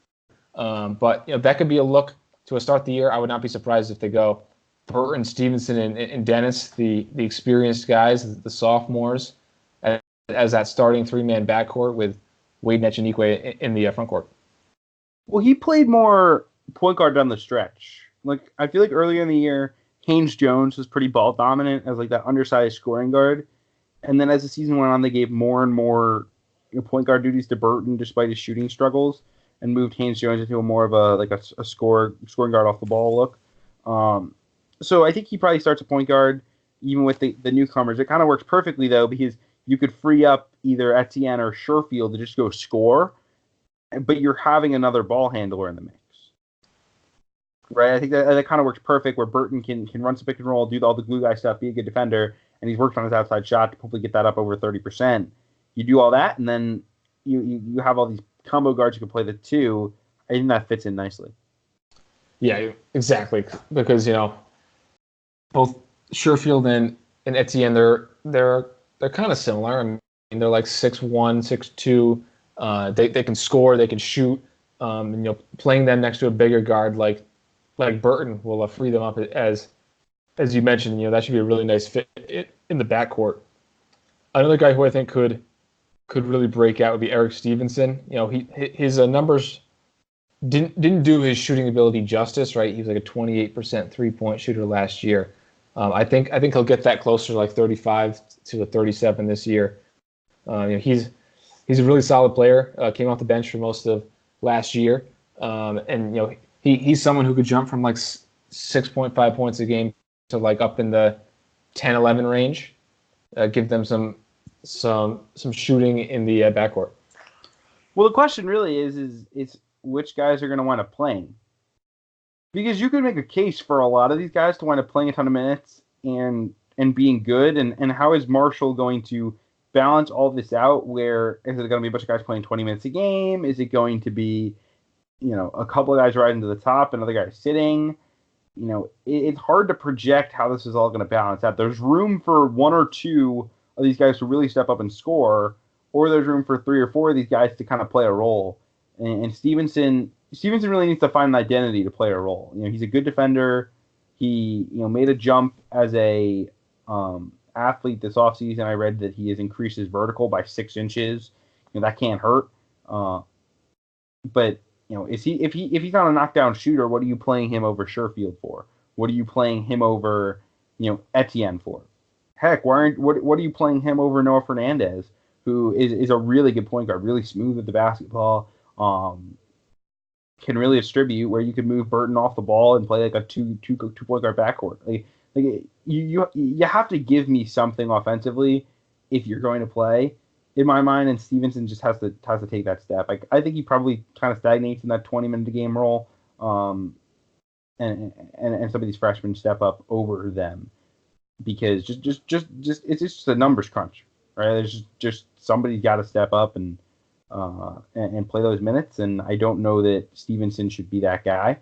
But that could be a look to start the year. I would not be surprised if they go Burton, Stevenson, and Dennis, the experienced guys, the sophomores, as that starting three-man backcourt with Wade and Echenike in the front court. Well, he played more point guard down the stretch. Like I feel like earlier in the year, Haynes Jones was pretty ball dominant as like that undersized scoring guard, and then as the season went on, they gave more and more point guard duties to Burton despite his shooting struggles, and moved Haynes Jones into more of a scoring guard off the ball look. So I think he probably starts a point guard even with the newcomers. It kind of works perfectly though, because you could free up either Etienne or Sherfield to just go score, but you're having another ball handler in the mix. Right? I think that kind of works perfect, where Burton can run some pick and roll, do all the glue guy stuff, be a good defender, and he's worked on his outside shot to hopefully get that up over 30%. You do all that, and then you have all these combo guards who can play the two. I think that fits in nicely. Yeah, exactly. Because both Sherfield and Etienne, they're kind of similar. I mean, they're like 6'1", 6'2". They can score, they can shoot. Playing them next to a bigger guard like Burton will free them up, as you mentioned. That should be a really nice fit in the backcourt. Another guy who I think could really break out would be Eric Stevenson. His numbers didn't do his shooting ability justice. Right, he was like a 28% 3-point shooter last year. I think he'll get that closer to like 35 to a 37 this year. He's a really solid player. Came off the bench for most of last year, and he's someone who could jump from like 6.5 points a game to like up in the 10-11 range. Give them some shooting in the backcourt. Well, the question really is which guys are going to wind up playing. Because you could make a case for a lot of these guys to wind up playing a ton of minutes and being good. And how is Marshall going to balance all this out? Where is it going to be a bunch of guys playing 20 minutes a game? Is it going to be, a couple of guys riding to the top and other guys sitting? It's hard to project how this is all going to balance out. There's room for one or two of these guys to really step up and score, or there's room for 3 or 4 of these guys to kind of play a role. And Stevenson really needs to find an identity to play a role. He's a good defender. He, made a jump as a athlete this offseason. I read that he has increased his vertical by 6 inches. That can't hurt. But if he's not a knockdown shooter, what are you playing him over Sherfield for? What are you playing him over, Etienne for? Heck, what are you playing him over Noah Fernandez, who is a really good point guard, really smooth with the basketball, can really distribute, where you could move Burton off the ball and play like a two point guard backcourt. Like you have to give me something offensively if you're going to play, in my mind, and Stevenson just has to take that step. I think he probably kind of stagnates in that 20-minute a game role, and some of these freshmen step up over them, because just it's just a numbers crunch, right? There's just somebody's got to step up and play those minutes, and I don't know that Stevenson should be that guy.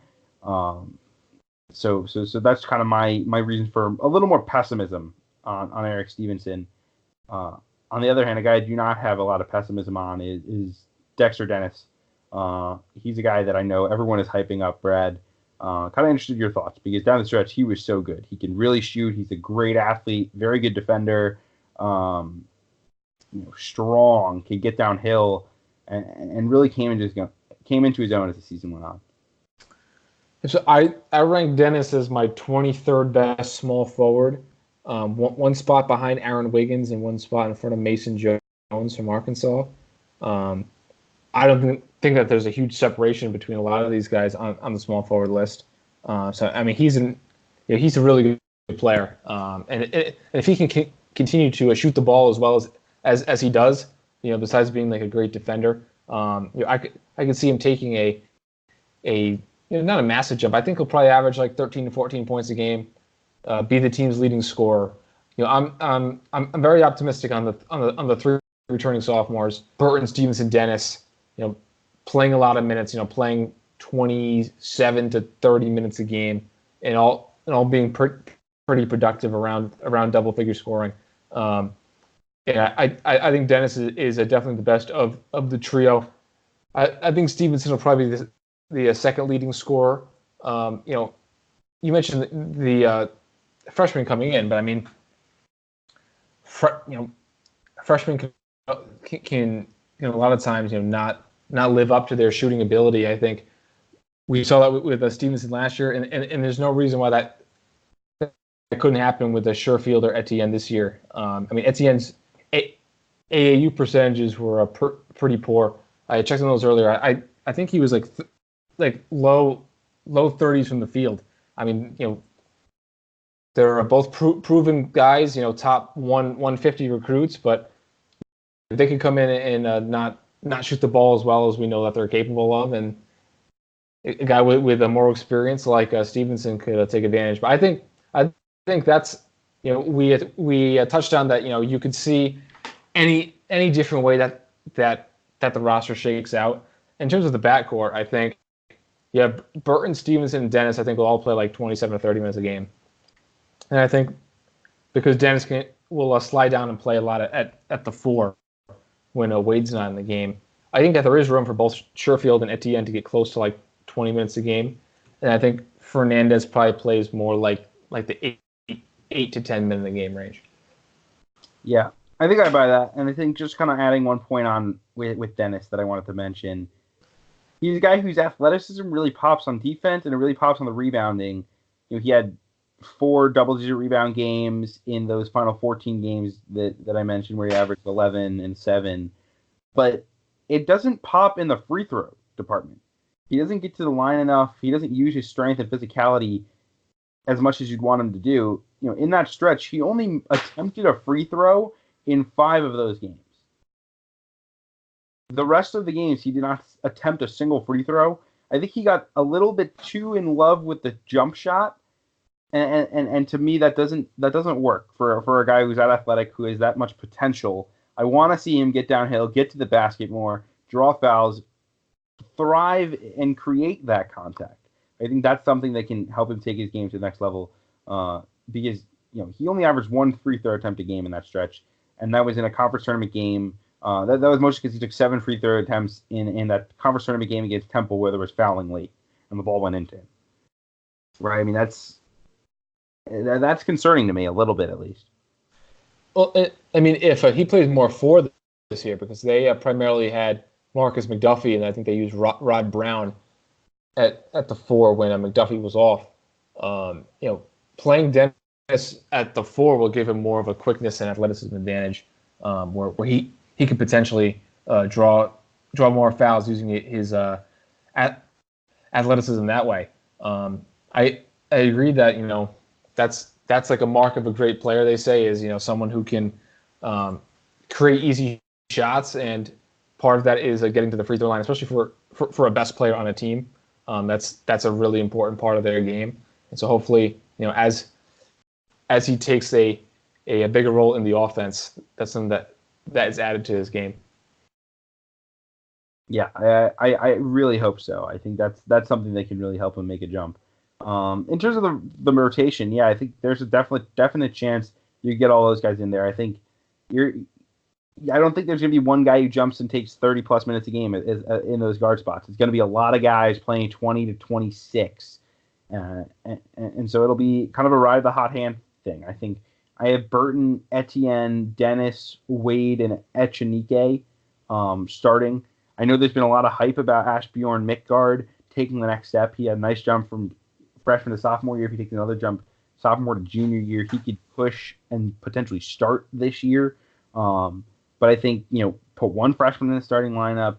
So that's kind of my reason for a little more pessimism on Erik Stevenson. On the other hand, a guy I do not have a lot of pessimism on is Dexter Dennis. He's a guy that I know everyone is hyping up, Brad. Kind of interested in your thoughts, because down the stretch he was so good. He can really shoot. He's a great athlete, very good defender, strong, can get downhill, and really came into his own as the season went on. So I rank Dennis as my 23rd best small forward, one spot behind Aaron Wiggins and one spot in front of Mason Jones from Arkansas. I don't think that there's a huge separation between a lot of these guys on the small forward list. So I mean, he's a really good player, and if he can continue to shoot the ball as well as he does, besides being like a great defender, I could see him taking a not a massive jump. I think he'll probably average like 13 to 14 points a game, be the team's leading scorer. I'm very optimistic on the three returning sophomores, Burton, Stevenson, Dennis. Playing a lot of minutes. Playing 27 to 30 minutes a game, and all being pretty productive around double figure scoring. I think Dennis is definitely the best of the trio. I think Stevenson will probably be the second leading scorer. You mentioned the freshman coming in, but I mean, freshmen can a lot of times not live up to their shooting ability. I think we saw that with Stevenson last year, and there's no reason why that couldn't happen with Sherfield or Etienne this year. I mean, Etienne's AAU percentages were pretty poor. I checked on those earlier. I think he was like low 30s from the field. I mean, they're both proven guys, top 150 recruits, but if they could come in and not shoot the ball as well as we know that they're capable of, and a guy with a more experience like Stevenson could take advantage. But I think that's we touched on that. You could see any different way that the roster shakes out. In terms of the backcourt, I think Burton, Stevenson, and Dennis, I think will all play like 27 to 30 minutes a game. And I think because Dennis will slide down and play a lot at the 4 when Wade's not in the game, I think that there is room for both Sherfield and Etienne to get close to like 20 minutes a game. And I think Fernandez probably plays more like the 8 to 10 minute a game range. Yeah, I think I buy that. And I think just kind of adding one point on with Dennis that I wanted to mention, he's a guy whose athleticism really pops on defense and it really pops on the rebounding. He had 4 double-digit rebound games in those final 14 games that I mentioned, where he averaged 11 and 7. But it doesn't pop in the free throw department. He doesn't get to the line enough. He doesn't use his strength and physicality as much as you'd want him to do. In that stretch, he only attempted a free throw in 5 of those games. The rest of the games, he did not attempt a single free throw. I think he got a little bit too in love with the jump shot. And to me, that doesn't work for a guy who's that athletic, who has that much potential. I want to see him get downhill, get to the basket more, draw fouls, thrive, and create that contact. I think that's something that can help him take his game to the next level. Because he only averaged 1 free throw attempt a game in that stretch, and that was in a conference tournament game. That was mostly because he took 7 free throw attempts in that conference tournament game against Temple, where there was fouling late and the ball went into him. Right? I mean, that's concerning to me a little bit, at least. Well, I mean, if he plays more 4 this year, because they primarily had Marcus McDuffie, and I think they used Rod Brown at the 4 when McDuffie was off. Playing Dennis Dennis at the 4 will give him more of a quickness and athleticism advantage, where he could potentially draw more fouls using his athleticism that way. I agree that that's like a mark of a great player. They say is someone who can create easy shots, and part of that is getting to the free throw line, especially for a best player on a team. That's a really important part of their game, and so hopefully as he takes a bigger role in the offense, that's something that is added to his game. Yeah, I really hope so. I think that's something that can really help him make a jump. In terms of the rotation, yeah, I think there's a definite chance you get all those guys in there. I think I don't think there's going to be one guy who jumps and takes 30 plus minutes a game in those guard spots. It's going to be a lot of guys playing 20 to 26, and so it'll be kind of a ride the hot hand thing. I think I have Burton, Etienne, Dennis, Wade, and Echenike starting. I know there's been a lot of hype about Ashbjorn Midtgaard taking the next step. He had a nice jump from freshman to sophomore year. If he takes another jump sophomore to junior year, he could push and potentially start this year. But I think, put one freshman in the starting lineup.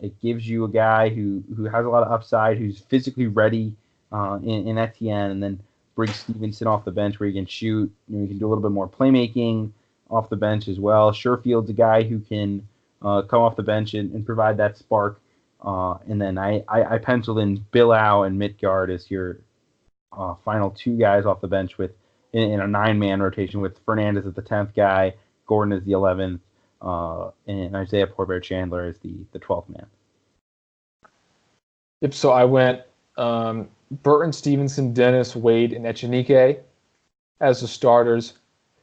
It gives you a guy who has a lot of upside, who's physically ready in Etienne, and then bring Stevenson off the bench where he can shoot. You can do a little bit more playmaking off the bench as well. Sherfield's a guy who can come off the bench and provide that spark. And then I penciled in Bilal and Midtgaard as your final two guys off the bench in a 9-man rotation with Fernandez as the 10th guy, Gordon as the 11th, and Isaiah Porter-Chandler as the 12th man. Yep. So I went Burton, Stevenson, Dennis, Wade, and Echenike as the starters.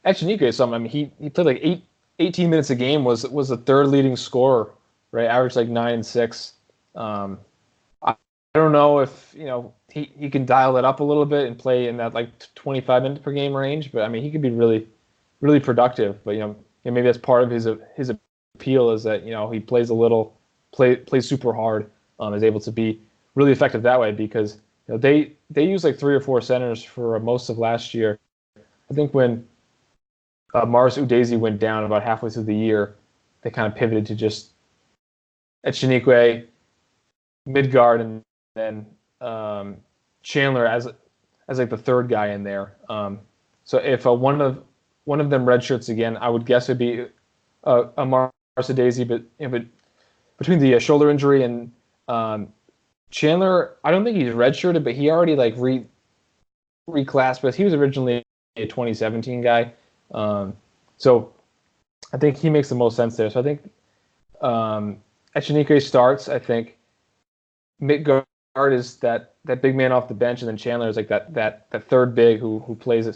Echenike is something. I mean, he played like 18 minutes a game. Was the third leading scorer, right? Averaged like 9 and 6. I don't know if he can dial it up a little bit and play in that like 25 minutes per game range. But I mean, he could be really, really productive. But maybe that's part of his appeal is that he plays plays super hard. Is able to be really effective that way because they use like 3 or 4 centers for most of last year. I think when Mars Udeze went down about halfway through the year, they kind of pivoted to just Echenike, Midtgaard, and then Chandler as like the third guy in there. So if one of them redshirts again, I would guess it'd be a Mars Udeze, but between the shoulder injury and Chandler, I don't think he's redshirted, but he already like reclassed, but he was originally a 2017 guy. So I think he makes the most sense there. So I think Echenike starts. I think Midtgaard is that big man off the bench, and then Chandler is like that third big who plays a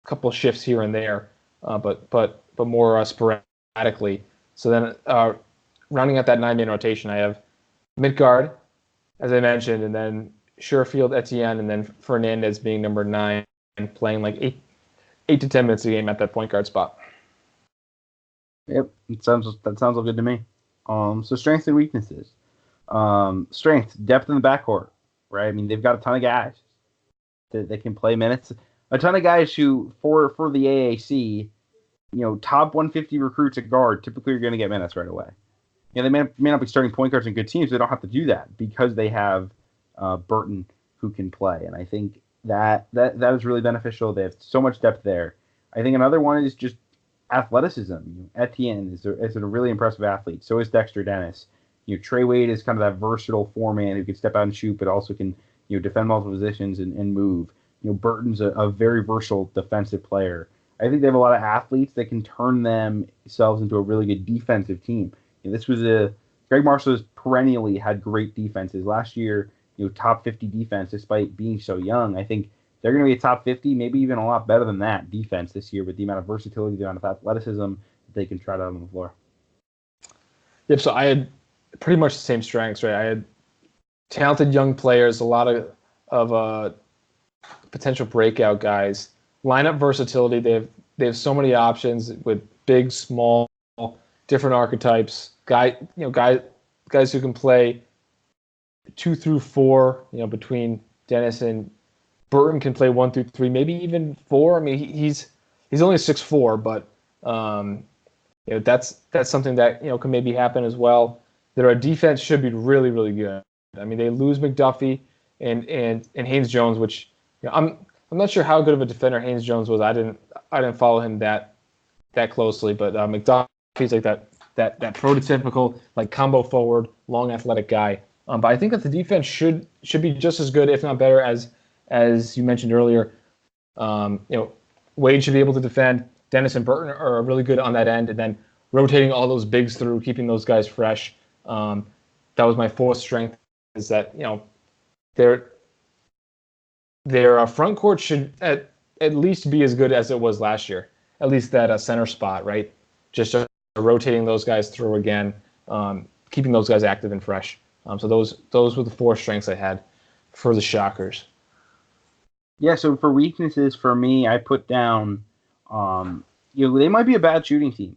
couple shifts here and there, but more sporadically. So then rounding out that 9-man rotation, I have Midtgaard, as I mentioned, and then Sherfield, Etienne, and then Fernandez being number 9 and playing like 8 to 10 minutes a game at that point guard spot. Yep, that sounds all good to me. So strengths and weaknesses. Strength, depth in the backcourt, right? I mean, they've got a ton of guys that can play minutes. A ton of guys who, for the AAC, top 150 recruits at guard, typically are going to get minutes right away. They may not be starting point guards in good teams. They don't have to do that because they have Burton who can play. And I think that is really beneficial. They have so much depth there. I think another one is just athleticism. Etienne is a really impressive athlete. So is Dexter Dennis. Trey Wade is kind of that versatile 4-man who can step out and shoot, but also can defend multiple positions and move. Burton's a very versatile defensive player. I think they have a lot of athletes that can turn themselves into a really good defensive team. This was Gregg Marshall has perennially had great defenses. Last year, top 50 defense despite being so young. I think they're going to be a top 50, maybe even a lot better than that defense this year with the amount of versatility, the amount of athleticism that they can try out on the floor. Yep. So I had pretty much the same strengths, right? I had talented young players, a lot of potential breakout guys. Lineup versatility. They have so many options with big, small, different archetypes. Guys who can play 2 through 4. Between Dennis and Burton can play 1 through 3, maybe even 4. I mean, he's only 6'4", but that's something that can maybe happen as well. Their defense should be really, really good. I mean, they lose McDuffie and Haynes Jones, which I'm not sure how good of a defender Haynes Jones was. I didn't follow him that closely, but McDuffie's like that prototypical like combo forward, long athletic guy. But I think that the defense should be just as good, if not better, as you mentioned earlier. Wade should be able to defend. Dennis and Burton are really good on that end, and then rotating all those bigs through, keeping those guys fresh. That was my fourth strength, is that their front court should at least be as good as it was last year. At least that center spot, right? Just rotating those guys through again, keeping those guys active and fresh. So those were the four strengths I had for the Shockers. Yeah, so for weaknesses for me, I put down, they might be a bad shooting team.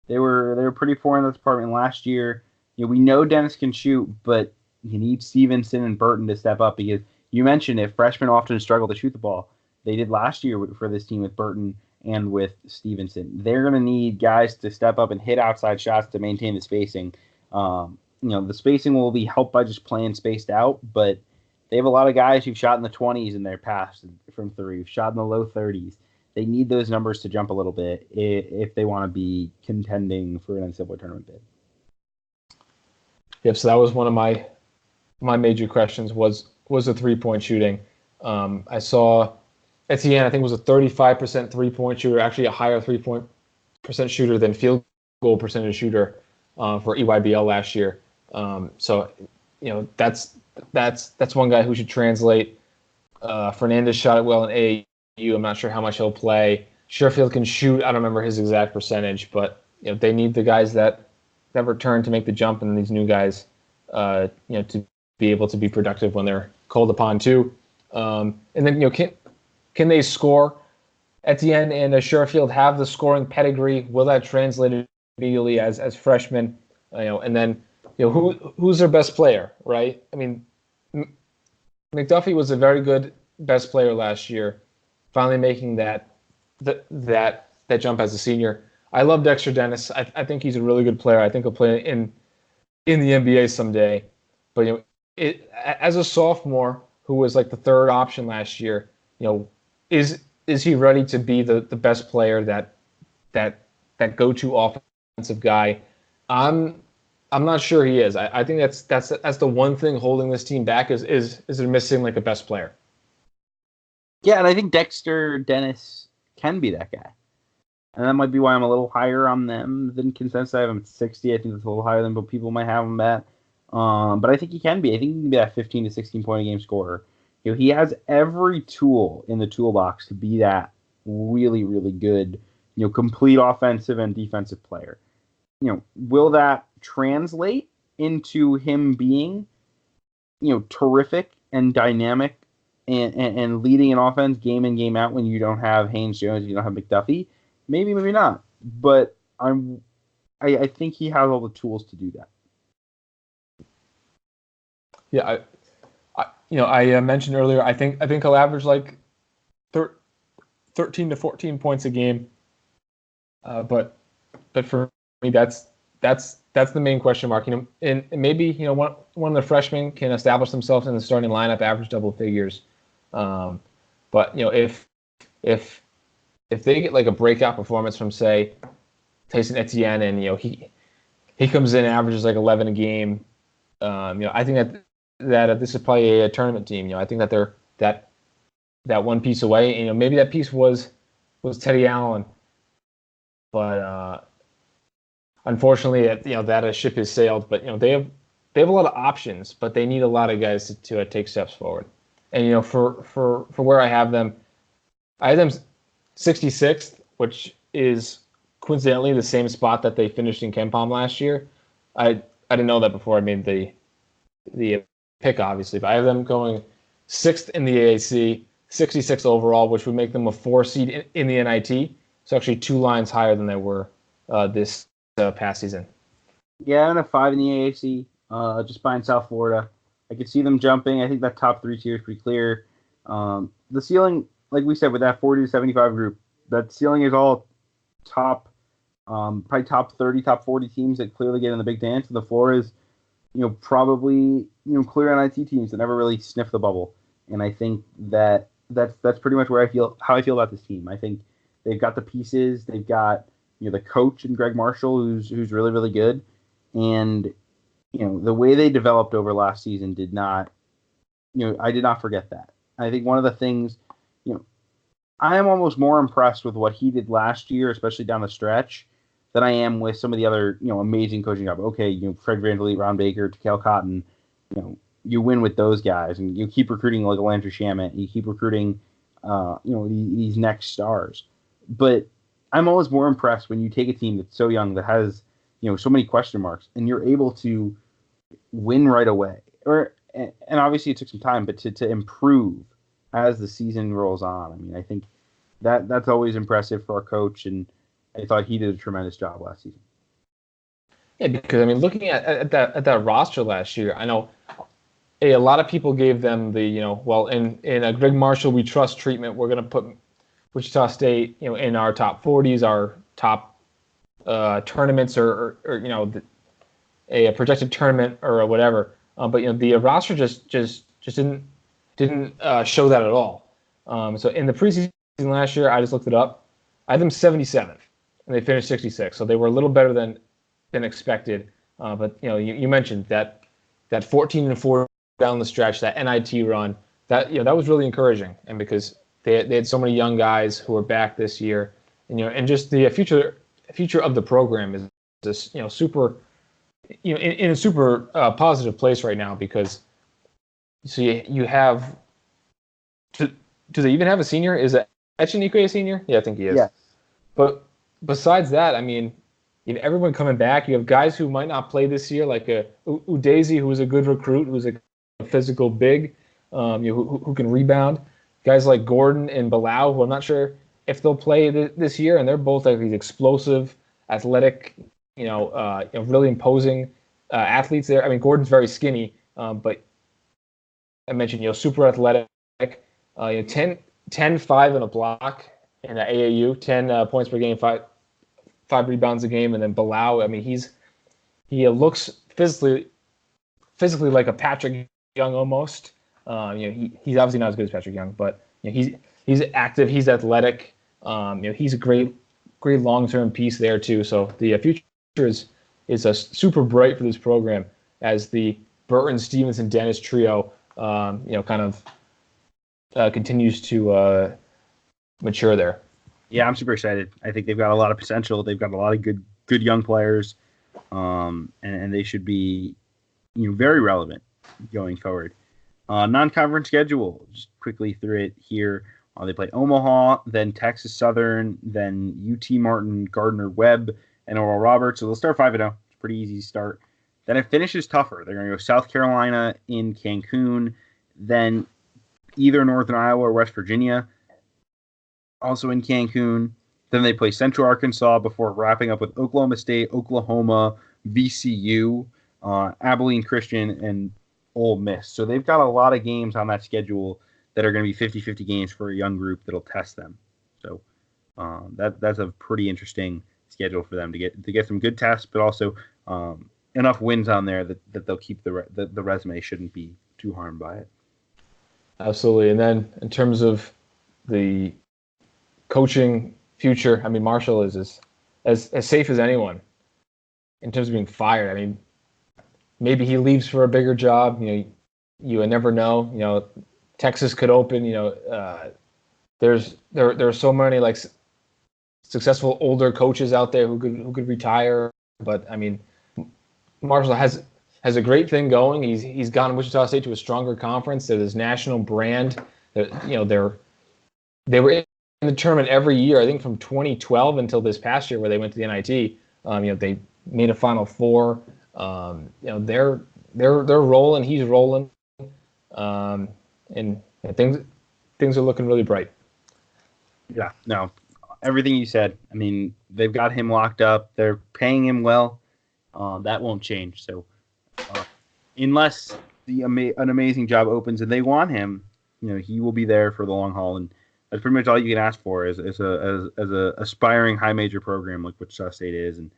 They were pretty poor in that department last year. We know Dennis can shoot, but you need Stevenson and Burton to step up, because you mentioned it, freshmen often struggle to shoot the ball. They did last year for this team with Burton and with Stevenson. They're going to need guys to step up and hit outside shots to maintain the spacing. The spacing will be helped by just playing spaced out, but they have a lot of guys who've shot in the 20s in their past from three, who've shot in the low 30s. They need those numbers to jump a little bit if they want to be contending for an NCAA tournament bid. Yep, so that was one of my major questions was the three-point shooting. I saw Etienne, I think, was a 35% three-point shooter, actually a higher three-point percent shooter than field goal percentage shooter for EYBL last year. So that's one guy who should translate. Fernandez shot it well in AAU. I'm not sure how much he'll play. Sherfield can shoot. I don't remember his exact percentage, but they need the guys that return to make the jump, and these new guys, to be able to be productive when they're called upon too. And then can they score? Etienne and Sherfield have the scoring pedigree. Will that translate immediately as freshmen? And then who's their best player, right? I mean, McDuffie was a very good best player last year, finally making that jump as a senior. I love Dexter Dennis. I think he's a really good player. I think he'll play in the NBA someday. But as a sophomore who was like the third option last year, is he ready to be the best player, that go-to offensive guy? I'm not sure he is. I think that's the one thing holding this team back is they're missing like a best player. Yeah, and I think Dexter Dennis can be that guy. And that might be why I'm a little higher on them than consensus. I have him at 60. I think that's a little higher than what people might have him at. But I think he can be. I think he can be that 15 to 16 point a game scorer. He has every tool in the toolbox to be that really, really good, complete offensive and defensive player. Will that translate into him being, terrific and dynamic and leading an offense game in, game out when you don't have Haynes Jones, you don't have McDuffie? Maybe, maybe not. But I think he has all the tools to do that. Yeah, I mentioned earlier, I think he'll average like 13 to 14 points a game. But for me, that's the main question mark. And maybe one of the freshmen can establish themselves in the starting lineup, average double figures. But if they get like a breakout performance from, say, Tyson Etienne, and he comes in and averages like 11 a game, I think that this is probably a tournament team. I think that they're that one piece away. And maybe that piece was Teddy Allen, but unfortunately, that ship has sailed. But they have a lot of options, but they need a lot of guys to take steps forward. And for where I have them 66th, which is coincidentally the same spot that they finished in KenPom last year. I didn't know that before I made the pick, obviously, but I have them going 6th in the AAC, 66th overall, which would make them a 4 seed in the NIT. So actually 2 lines higher than they were this past season. Yeah, I'm a 5 in the AAC, just behind South Florida. I could see them jumping. I think that top 3 tier is pretty clear. The ceiling, like we said, with that 40 to 75 group, that ceiling is all top, probably top 30, top 40 teams that clearly get in the Big Dance. And the floor is, probably, clear NIT teams that never really sniff the bubble. And I think that's pretty much how I feel about this team. I think they've got the pieces. They've got, the coach and Gregg Marshall, who's really, really good. And, the way they developed over last season did not, I did not forget that. I think one of the things, I am almost more impressed with what he did last year, especially down the stretch, than I am with some of the other, amazing coaching jobs. Okay, Fred VanVleet, Ron Baker, Takale Cotton, you win with those guys, and you keep recruiting like a Landry Shamet, you keep recruiting, these next stars. But I'm always more impressed when you take a team that's so young, that has, so many question marks, and you're able to win right away. And obviously it took some time, but to improve as the season rolls on. I mean, I think that's always impressive for our coach, and I thought he did a tremendous job last season. Yeah, because I mean, looking at that roster last year, I know a lot of people gave them the in a Gregg Marshall we trust treatment. We're going to put Wichita State in our top 40s, our top tournaments, or a projected tournament or whatever. But the roster just didn't show that at all. So in the preseason last year, I just looked it up. I had them 77th, and they finished 66. So they were a little better than expected. But you mentioned that 14-4 down the stretch, that NIT run, that was really encouraging, and because they had so many young guys who are back this year, and just the future of the program is just super in a super positive place right now, because you have. Do they even have a senior? Is Echenique a senior? Yeah, I think he is. Yeah. But besides that, I mean, everyone coming back. You have guys who might not play this year, like Udeze, who was a good recruit, who's a physical big, who can rebound. Guys like Gordon and Bilal, who I'm not sure if they'll play this year, and they're both like these explosive, athletic, really imposing athletes there. I mean, Gordon's very skinny, but I mentioned, super athletic. 10, 5 in a block in the AAU, 10 points per game, five rebounds a game, and then Bilal. I mean, he looks physically like a Patrick Young almost. He's obviously not as good as Patrick Young, but he's active, he's athletic. He's a great long-term piece there too. So the future is super bright for this program as the Burton, Stevenson, Dennis trio, kind of continues to mature there. Yeah, I'm super excited. I think they've got a lot of potential. They've got a lot of good young players, and they should be, very relevant going forward. Non-conference schedule, just quickly through it here. They play Omaha, then Texas Southern, then UT Martin, Gardner Webb, and Oral Roberts. So they'll start 5-0. It's a pretty easy start. Then it finishes tougher. They're going to go South Carolina in Cancun, then either Northern Iowa or West Virginia, also in Cancun. Then they play Central Arkansas before wrapping up with Oklahoma State, Oklahoma, VCU, Abilene Christian, and Ole Miss. So they've got a lot of games on that schedule that are going to be 50-50 games for a young group that'll test them. So that's a pretty interesting schedule for them to get some good tests, but also enough wins on there that they'll keep the resume shouldn't be too harmed by it. Absolutely. And then in terms of the coaching future, I mean, Marshall is as safe as anyone in terms of being fired. I mean, maybe he leaves for a bigger job. You never know. Texas could open. There are so many like successful older coaches out there who could retire. But I mean, Marshall has a great thing going. He's gotten Wichita State to a stronger conference. They're this national brand. They were in the tournament every year. I think from 2012 until this past year, where they went to the NIT. They made a Final Four. They're rolling. He's rolling. And things are looking really bright. Yeah, no, everything you said. I mean, they've got him locked up. They're paying him well. That won't change. So unless an amazing job opens and they want him, he will be there for the long haul, and that's pretty much all you can ask for as a aspiring high major program like Wichita State is. And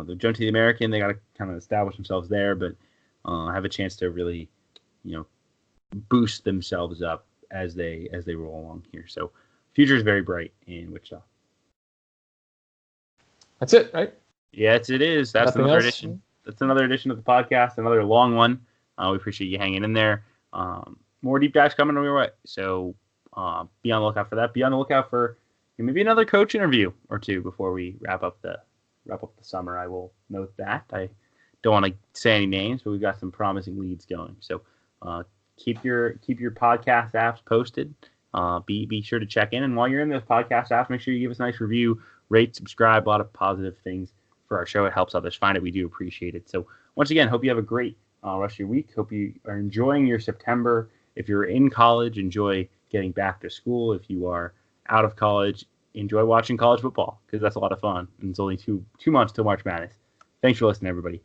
they jumped to the American. They got to kind of establish themselves there, but have a chance to really, boost themselves up as they roll along here. So, future is very bright in Wichita. That's it, right? Yes, it is. That's Nothing another else? edition. That's another edition of the podcast. Another long one. We appreciate you hanging in there. More deep dives coming your way. So be on the lookout for that. Be on the lookout for maybe another coach interview or two before we wrap up the summer. I will note that. I don't want to say any names, but we've got some promising leads going. So keep your podcast apps posted. Be sure to check in, and while you're in those podcast apps, make sure you give us a nice review, rate, subscribe. A lot of positive things for our show. It helps others find it. We do appreciate it. So once again, hope you have a great rest of your week. Hope you are enjoying your September. If you're in college, enjoy getting back to school. If you are out of college, enjoy watching college football because that's a lot of fun. And it's only two months till March Madness. Thanks for listening, everybody.